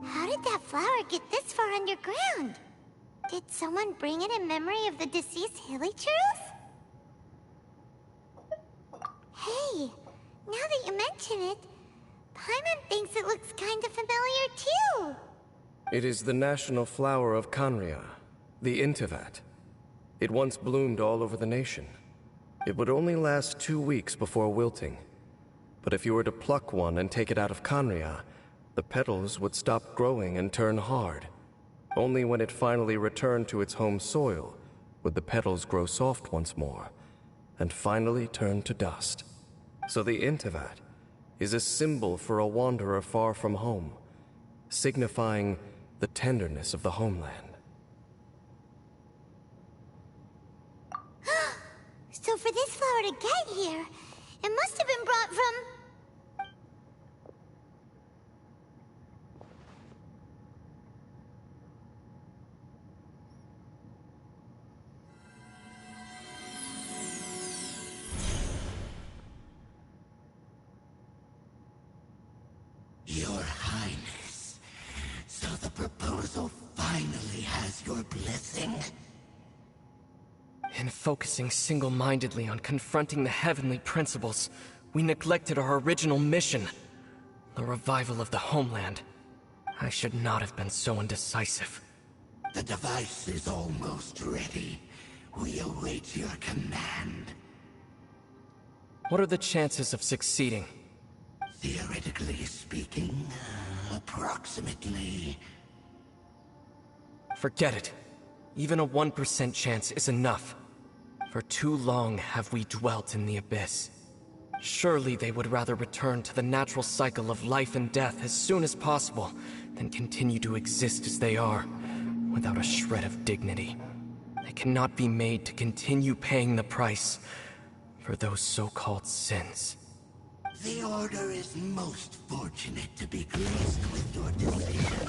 How did that flower get this far underground? Did someone bring it in memory of the deceased Hilly Trails? Hey, now that you mention it, Paimon thinks it looks kind of familiar too. It is the national flower of Kanria, the Intivat. It once bloomed all over the nation. It would only last 2 weeks before wilting. But if you were to pluck one and take it out of Kanria, the petals would stop growing and turn hard. Only when it finally returned to its home soil would the petals grow soft once more, and finally turn to dust. So the Intivat is a symbol for a wanderer far from home, signifying the tenderness of the homeland. So for this flower to get here, it must have been brought from... Your Highness, so the proposal finally has your blessing? In focusing single-mindedly on confronting the heavenly principles, we neglected our original mission, the revival of the homeland. I should not have been so indecisive. The device is almost ready. We await your command. What are the chances of succeeding? Theoretically speaking, approximately. Forget it. Even a 1% chance is enough. For too long have we dwelt in the abyss. Surely they would rather return to the natural cycle of life and death as soon as possible than continue to exist as they are, without a shred of dignity. They cannot be made to continue paying the price for those so-called sins. The Order is most fortunate to be graced with your decision.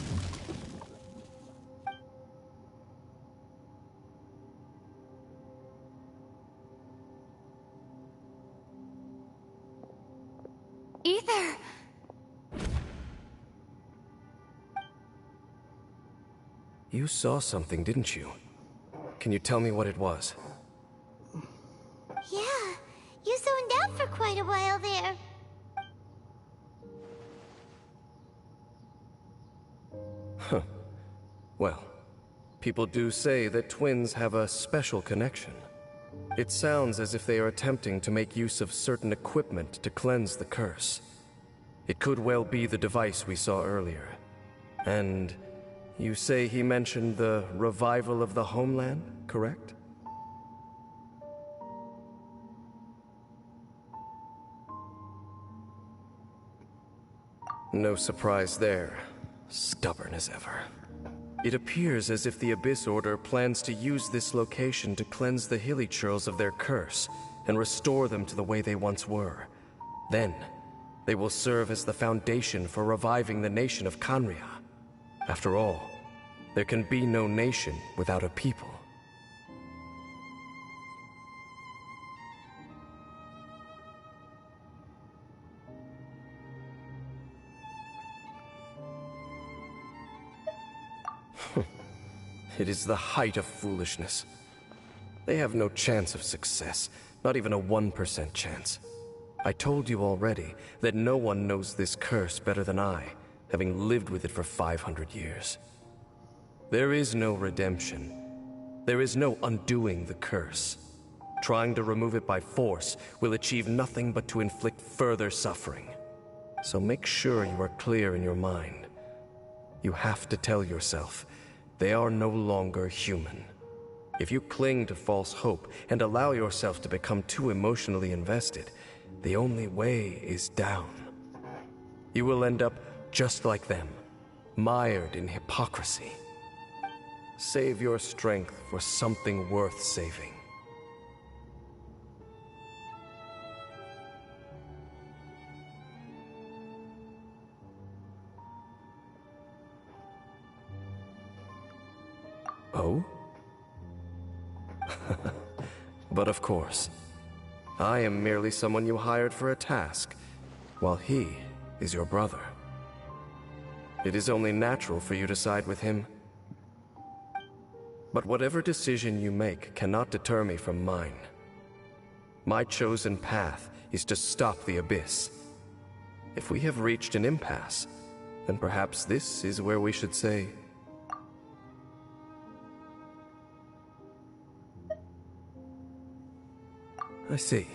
either. You saw something, didn't you? Can you tell me what it was? Yeah, you zoned out for quite a while there. Huh. Well, people do say that twins have a special connection. It sounds as if they are attempting to make use of certain equipment to cleanse the curse. It could well be the device we saw earlier. And you say he mentioned the revival of the homeland, correct? No surprise there. Stubborn as ever. It appears as if the Abyss Order plans to use this location to cleanse the Hilichurls of their curse and restore them to the way they once were. Then, they will serve as the foundation for reviving the nation of Khaenri'ah. After all, there can be no nation without a people. It is the height of foolishness. They have no chance of success, not even a 1% chance. I told you already that no one knows this curse better than I, having lived with it for 500 years. There is no redemption. There is no undoing the curse. Trying to remove it by force will achieve nothing but to inflict further suffering. So make sure you are clear in your mind. You have to tell yourself, they are no longer human. If you cling to false hope and allow yourself to become too emotionally invested, the only way is down. You will end up just like them, mired in hypocrisy. Save your strength for something worth saving. Oh? But of course, I am merely someone you hired for a task, while he is your brother. It is only natural for you to side with him. But whatever decision you make cannot deter me from mine. My chosen path is to stop the Abyss. If we have reached an impasse, then perhaps this is where we should say... I see.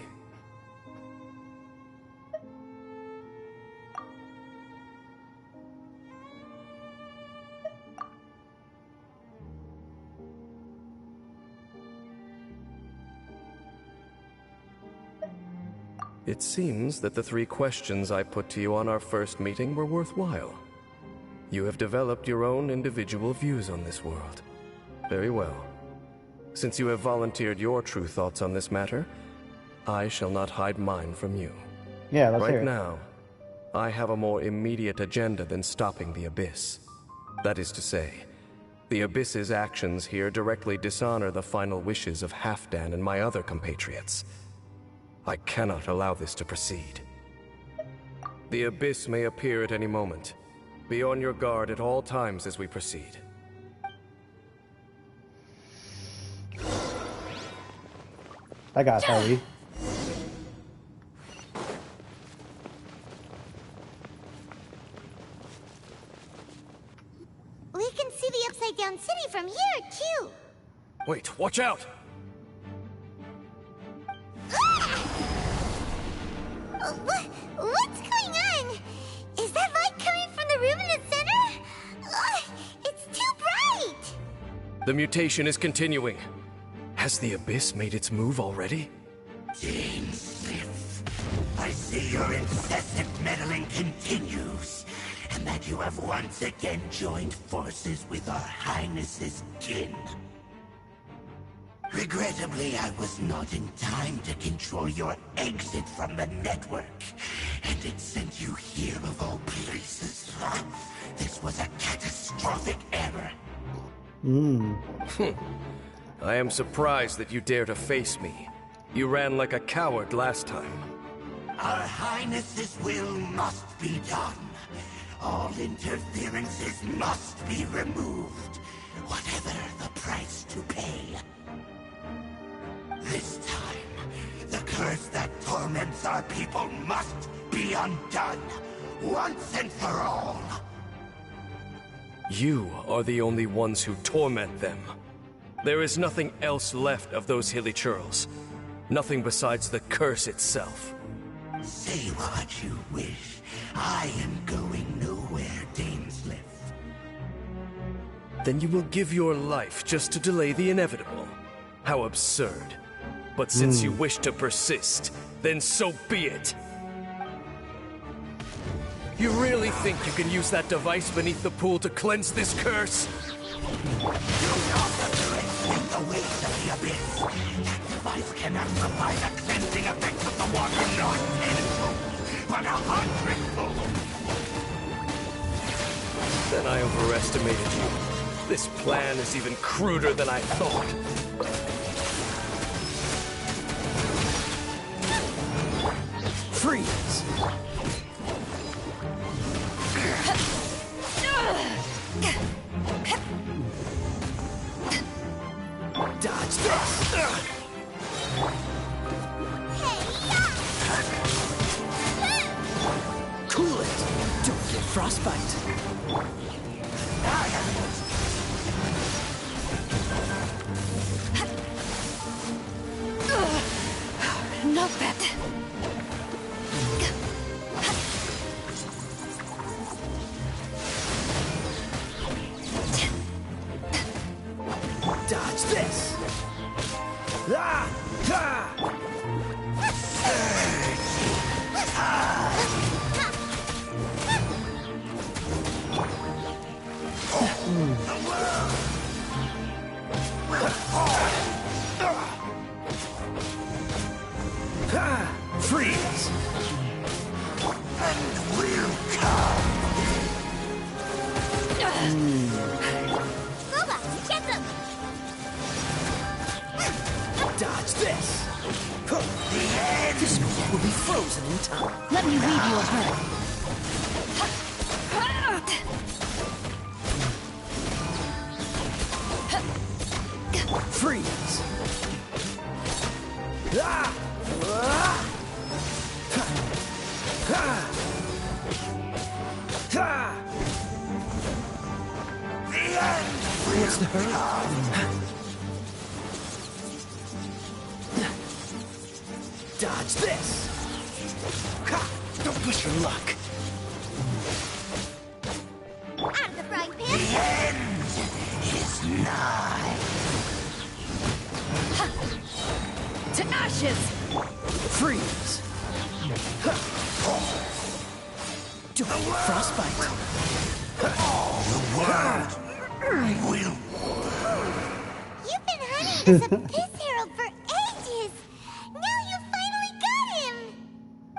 It seems that the 3 questions I put to you on our first meeting were worthwhile. You have developed your own individual views on this world. Very well. Since you have volunteered your true thoughts on this matter, I shall not hide mine from you. Yeah, let's hear it. Right now, I have a more immediate agenda than stopping the Abyss. That is to say, the Abyss's actions here directly dishonor the final wishes of Halfdan and my other compatriots. I cannot allow this to proceed. The Abyss may appear at any moment. Be on your guard at all times as we proceed. I got Harry. We can see the Upside Down City from here, too. Wait, watch out! What's going on? Is that light coming from the room in the center? It's too bright! The mutation is continuing. Has the Abyss made its move already? Dean Sif, I see your incessant meddling continues, and that you have once again joined forces with our Highness's kin. Regrettably, I was not in time to control your exit from the network, and it sent you here of all places. This was a catastrophic error. I am surprised that you dare to face me. You ran like a coward last time. Our Highness's will must be done. All interferences must be removed, whatever the price to pay. This time, the curse that torments our people must be undone, once and for all. You are the only ones who torment them. There is nothing else left of those hilly churls. Nothing besides the curse itself. Say what you wish. I am going nowhere, Dainsliff. Then you will give your life just to delay the inevitable. How absurd. But since you wish to persist, then so be it. You really think you can use that device beneath the pool to cleanse this curse? Do not underestimate the waves of the abyss. That device cannot supply the cleansing effects of the water not tenfold, but 100-fold. Then I overestimated you. This plan is even cruder than I thought. Freeze! Dodge this! Cool it! Don't get frostbite. Not bad. Dodge this! Ah! Ah! Freeze! And we'll come. Go back to Chasm. Dodge this! This school will be frozen in time. Let me weave you a bird. Freeze! Ah! Ah! Ah! Ah! What's the hurry? Dodge this! Ha! Don't push your luck. Out of the frying pan. The end is nigh. To ashes! Freeze! Don't get frostbite. The world will. You've been hunting this Abyss Herald for ages. Now you finally got him.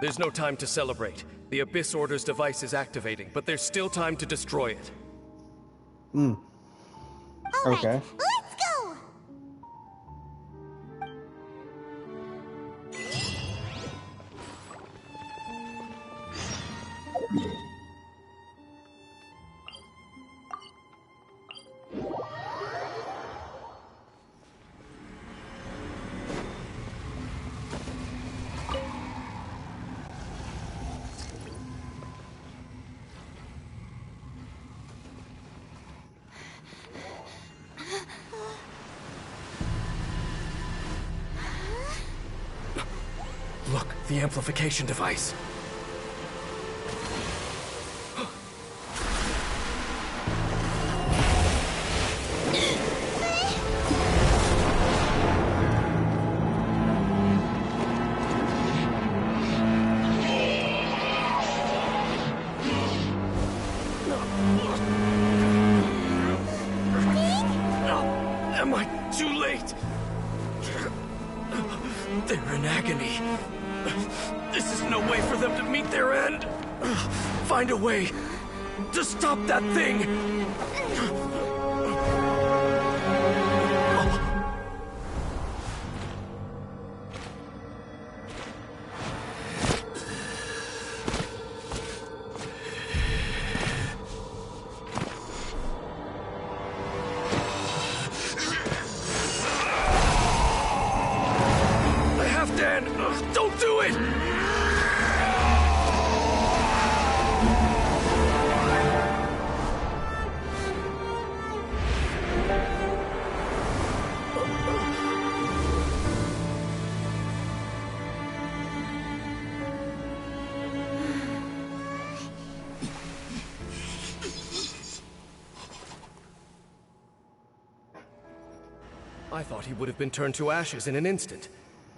There's no time to celebrate. The Abyss Order's device is activating, but there's still time to destroy it. All right, Okay. let's go. Look, the amplification device. Am I too late? They're in agony. This is no way for them to meet their end. Find a way to stop that thing. it! I thought he would have been turned to ashes in an instant.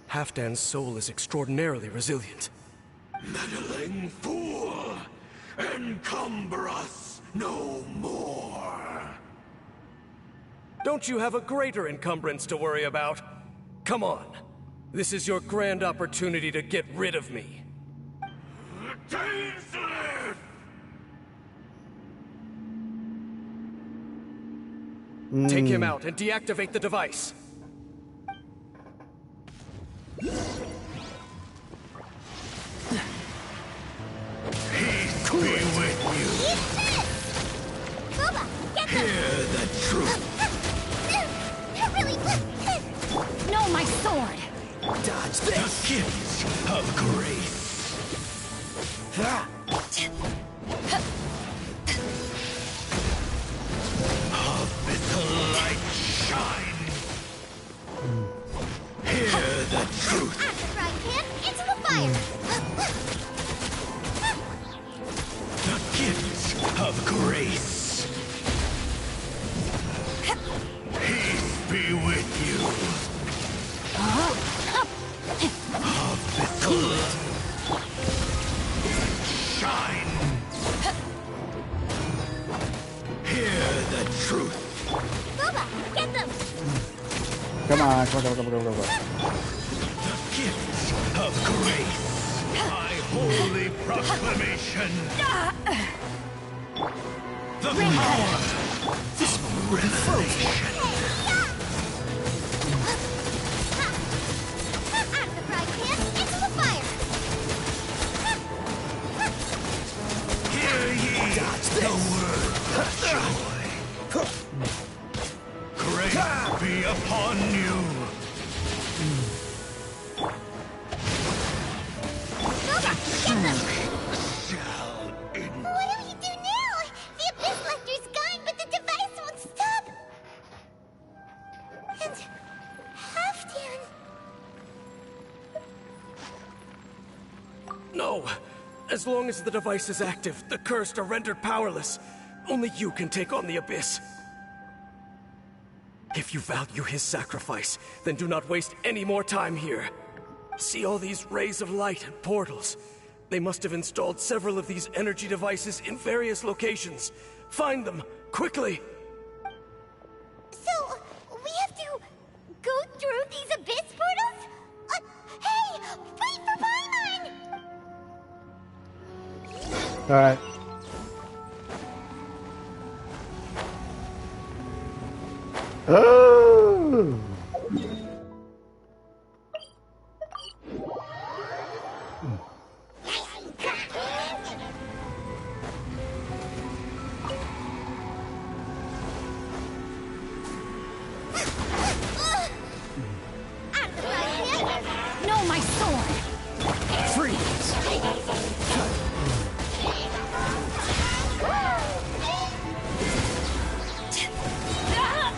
Halfdan's soul is extraordinarily resilient. Meddling fool! Encumber us no more! Don't you have a greater encumbrance to worry about? Come on. This is your grand opportunity to get rid of me. Tasteless! Take him out and deactivate the device. Peace be with you! Booba, get them! Hear the truth! That really... No, my sword! Dodge The this! gifts of grace! Of the light shine! Hear the truth! Out the frying pan, into the fire! The gifts of grace! Peace be with you! Of the light shine! Hear the truth! Booba, get them! Come on, come on. The gifts of grace! My holy proclamation! The power of revelation! Out of the frying pan, into the fire! Hear ye the word of joy! Grace be upon you! Booba, get them! Shall in What do we do now? The Abyss Lecter's gone, but the device won't stop! And... Halfdan... No! As long as the device is active, the cursed are rendered powerless. Only you can take on the Abyss. If you value his sacrifice, then do not waste any more time here. See all these rays of light and portals? They must have installed several of these energy devices in various locations. Find them, quickly! So, we have to go through these Abyss portals? Hey! Wait for Paimon! Alright. Oh! No, my sword! Freeze!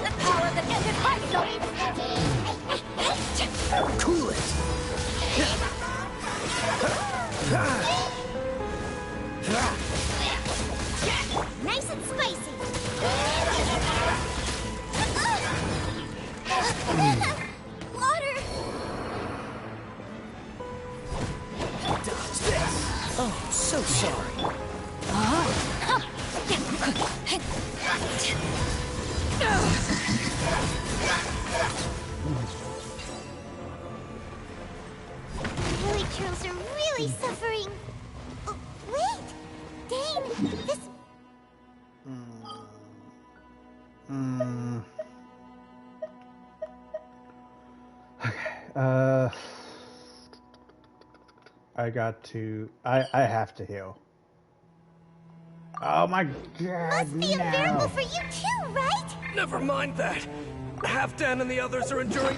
The power that ended my soul! Cool it! Nice and spicy! Water! Dodge this! Oh, so sorry. Really Turtles are really suffering. Oh, wait! Dane, this... I have to heal. Oh my god, Must be unbearable for you too, right? Never mind that! Halfdan and the others are enduring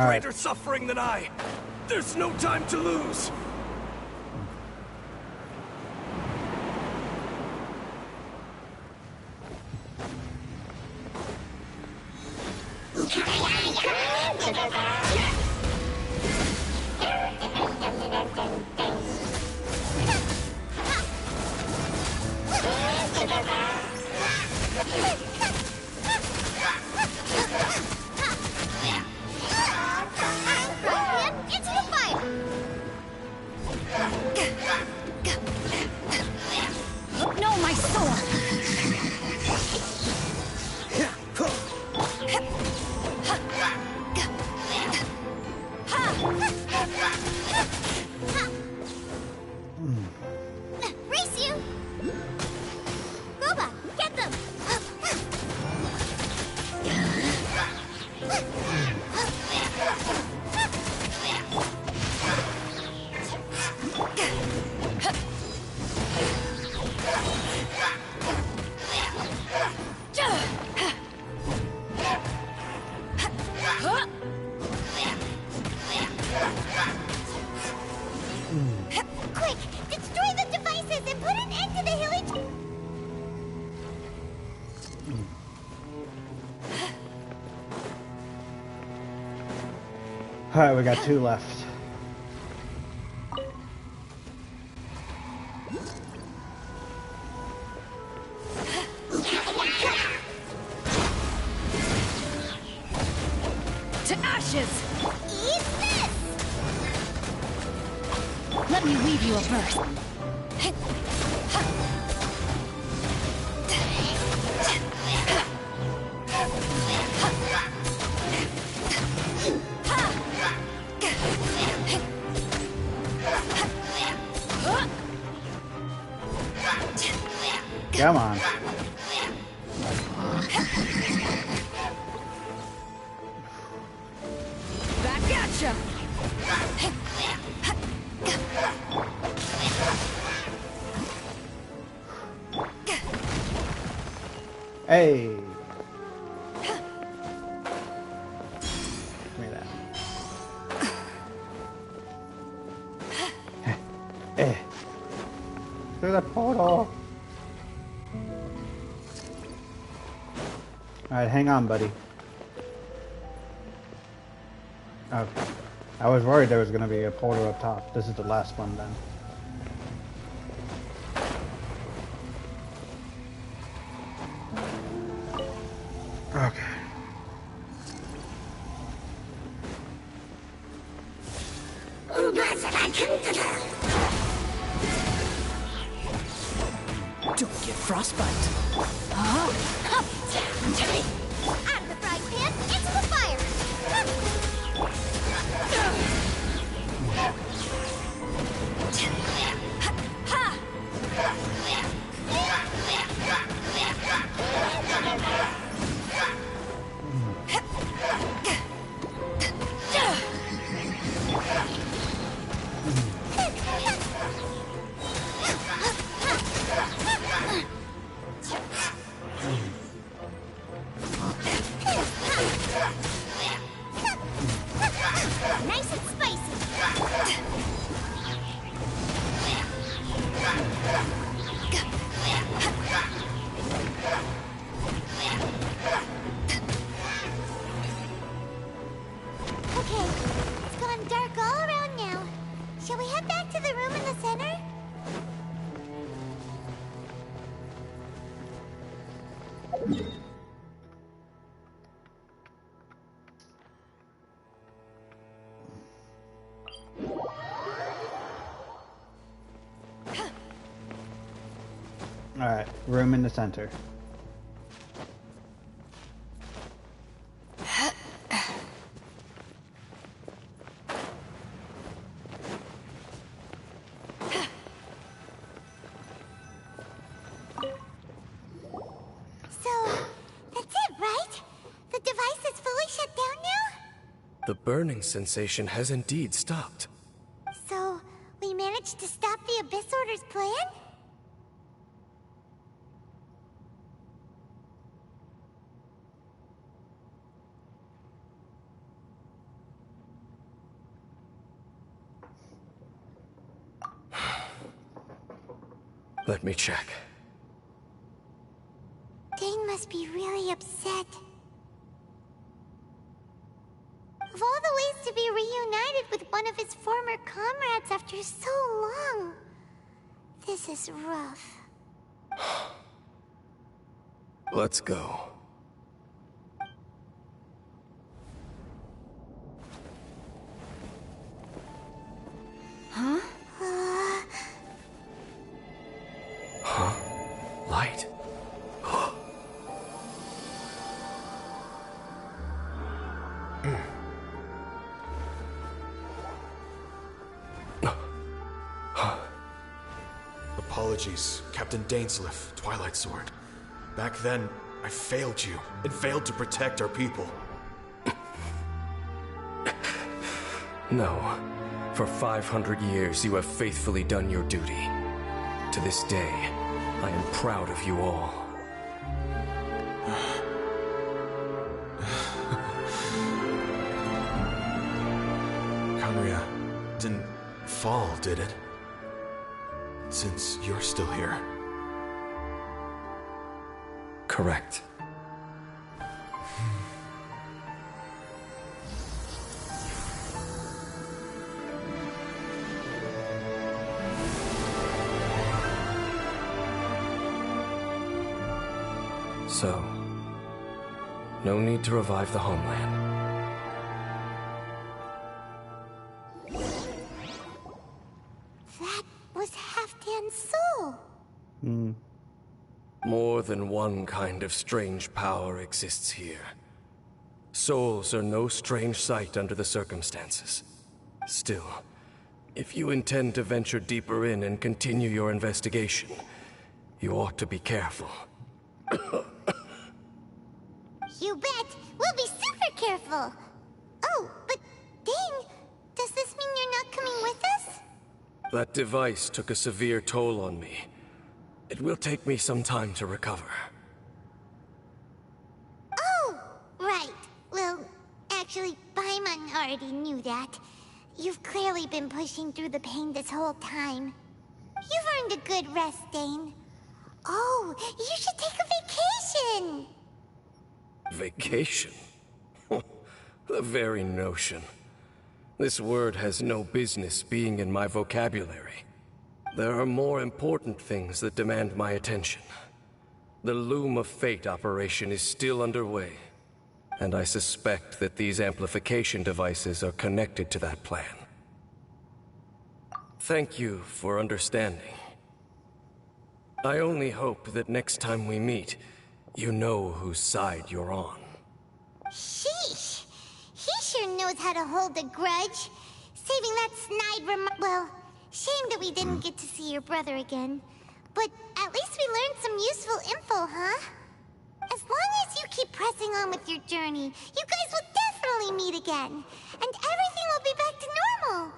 right. greater suffering than I. There's no time to lose. Into the fire! No, my sword! Race you! Boba, get them! Quick, destroy the devices and put an end to the hilly... Alright, we got 2 left. To ashes! Eat this! Let me weave you a verse. Come on. Back at ya! Hey. Give me that. Eh. Through the portal. Alright, hang on, buddy. Okay. I was worried there was going to be a portal up top. This is the last one then. Okay. Don't get frostbite. Out of the frying pan, into the fire! Nice and spicy! Okay, it's gone dark all around now. Shall we head back to the room in the center? Alright, room in the center. So, that's it, right? The device is fully shut down now? The burning sensation has indeed stopped. So, we managed to stop the Abyss Order's plan? Let me check. Dane must be really upset. Of all the ways to be reunited with one of his former comrades after so long, this is rough. Let's go. Huh? Huh? Light? Apologies, Captain Dainsleif, Twilight Sword. Back then, I failed you, and failed to protect our people. No. For 500 years, you have faithfully done your duty. To this day, I am proud of you all. Conria didn't fall, did it? Since you're still here. Correct. So, no need to revive the homeland. That was Halfdan's soul. More than one kind of strange power exists here. Souls are no strange sight under the circumstances. Still, if you intend to venture deeper in and continue your investigation, you ought to be careful. You bet! We'll be super careful! Oh, but Dane, does this mean you're not coming with us? That device took a severe toll on me. It will take me some time to recover. Oh, right. Well, actually, Paimon already knew that. You've clearly been pushing through the pain this whole time. You've earned a good rest, Dane. Oh, you should take a vacation! Vacation? The very notion. This word has no business being in my vocabulary. There are more important things that demand my attention. The Loom of Fate operation is still underway, and I suspect that these amplification devices are connected to that plan. Thank you for understanding. I only hope that next time we meet, you know whose side you're on. Sheesh! He sure knows how to hold a grudge. Saving that snide well, shame that we didn't get to see your brother again. But at least we learned some useful info, huh? As long as you keep pressing on with your journey, you guys will definitely meet again. And everything will be back to normal.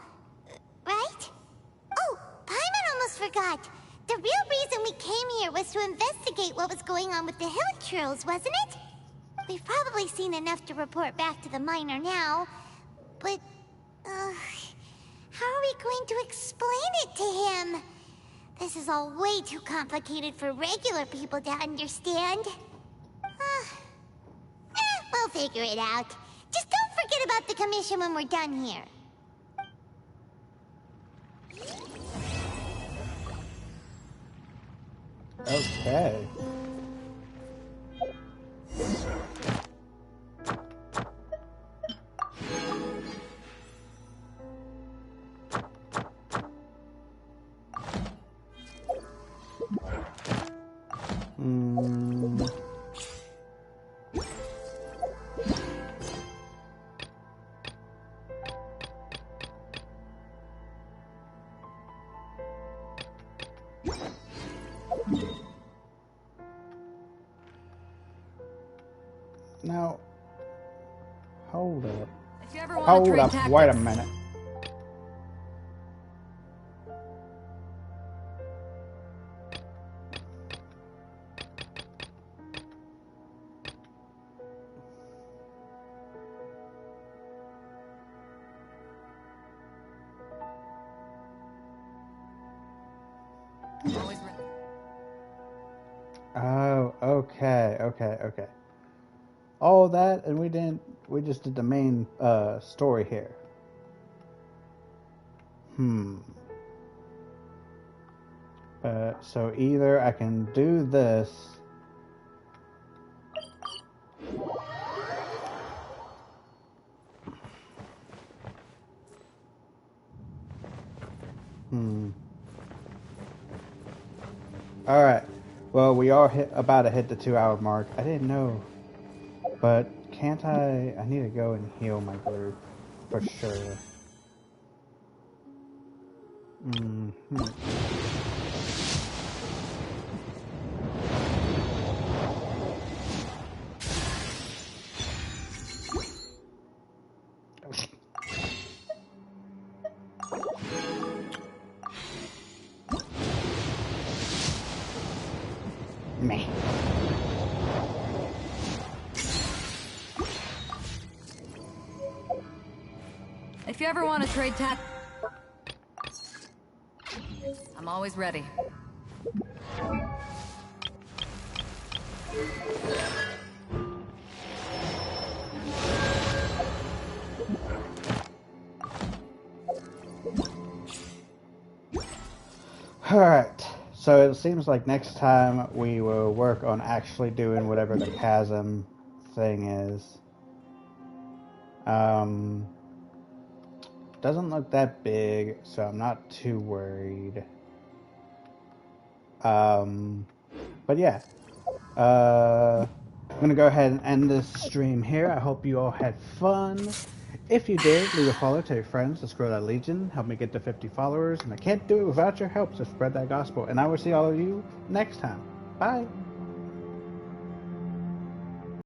Right? Oh, Paimon almost forgot. The real reason we came here was to investigate what was going on with the hill churls, wasn't it? We've probably seen enough to report back to the miner now, but, how are we going to explain it to him? This is all way too complicated for regular people to understand. We'll figure it out. Just don't forget about the commission when we're done here. Okay. Now, hold up. If you ever want to Hold trade up, tactics, wait a minute. always Okay. All that, and we just did the main story here. So either I can do this. Alright. Well, we are about to hit the 2-hour mark. I didn't know. But can't I need to go and heal my group. For sure. Me. If you ever want to trade I'm always ready. Alright, so it seems like next time we will work on actually doing whatever the chasm thing is. Doesn't look that big, so I'm not too worried. But yeah. I'm gonna go ahead and end this stream here. I hope you all had fun. If you did, leave a follow, tell your friends, let's grow that legion, help me get to 50 followers, and I can't do it without your help, so spread that gospel. And I will see all of you next time. Bye!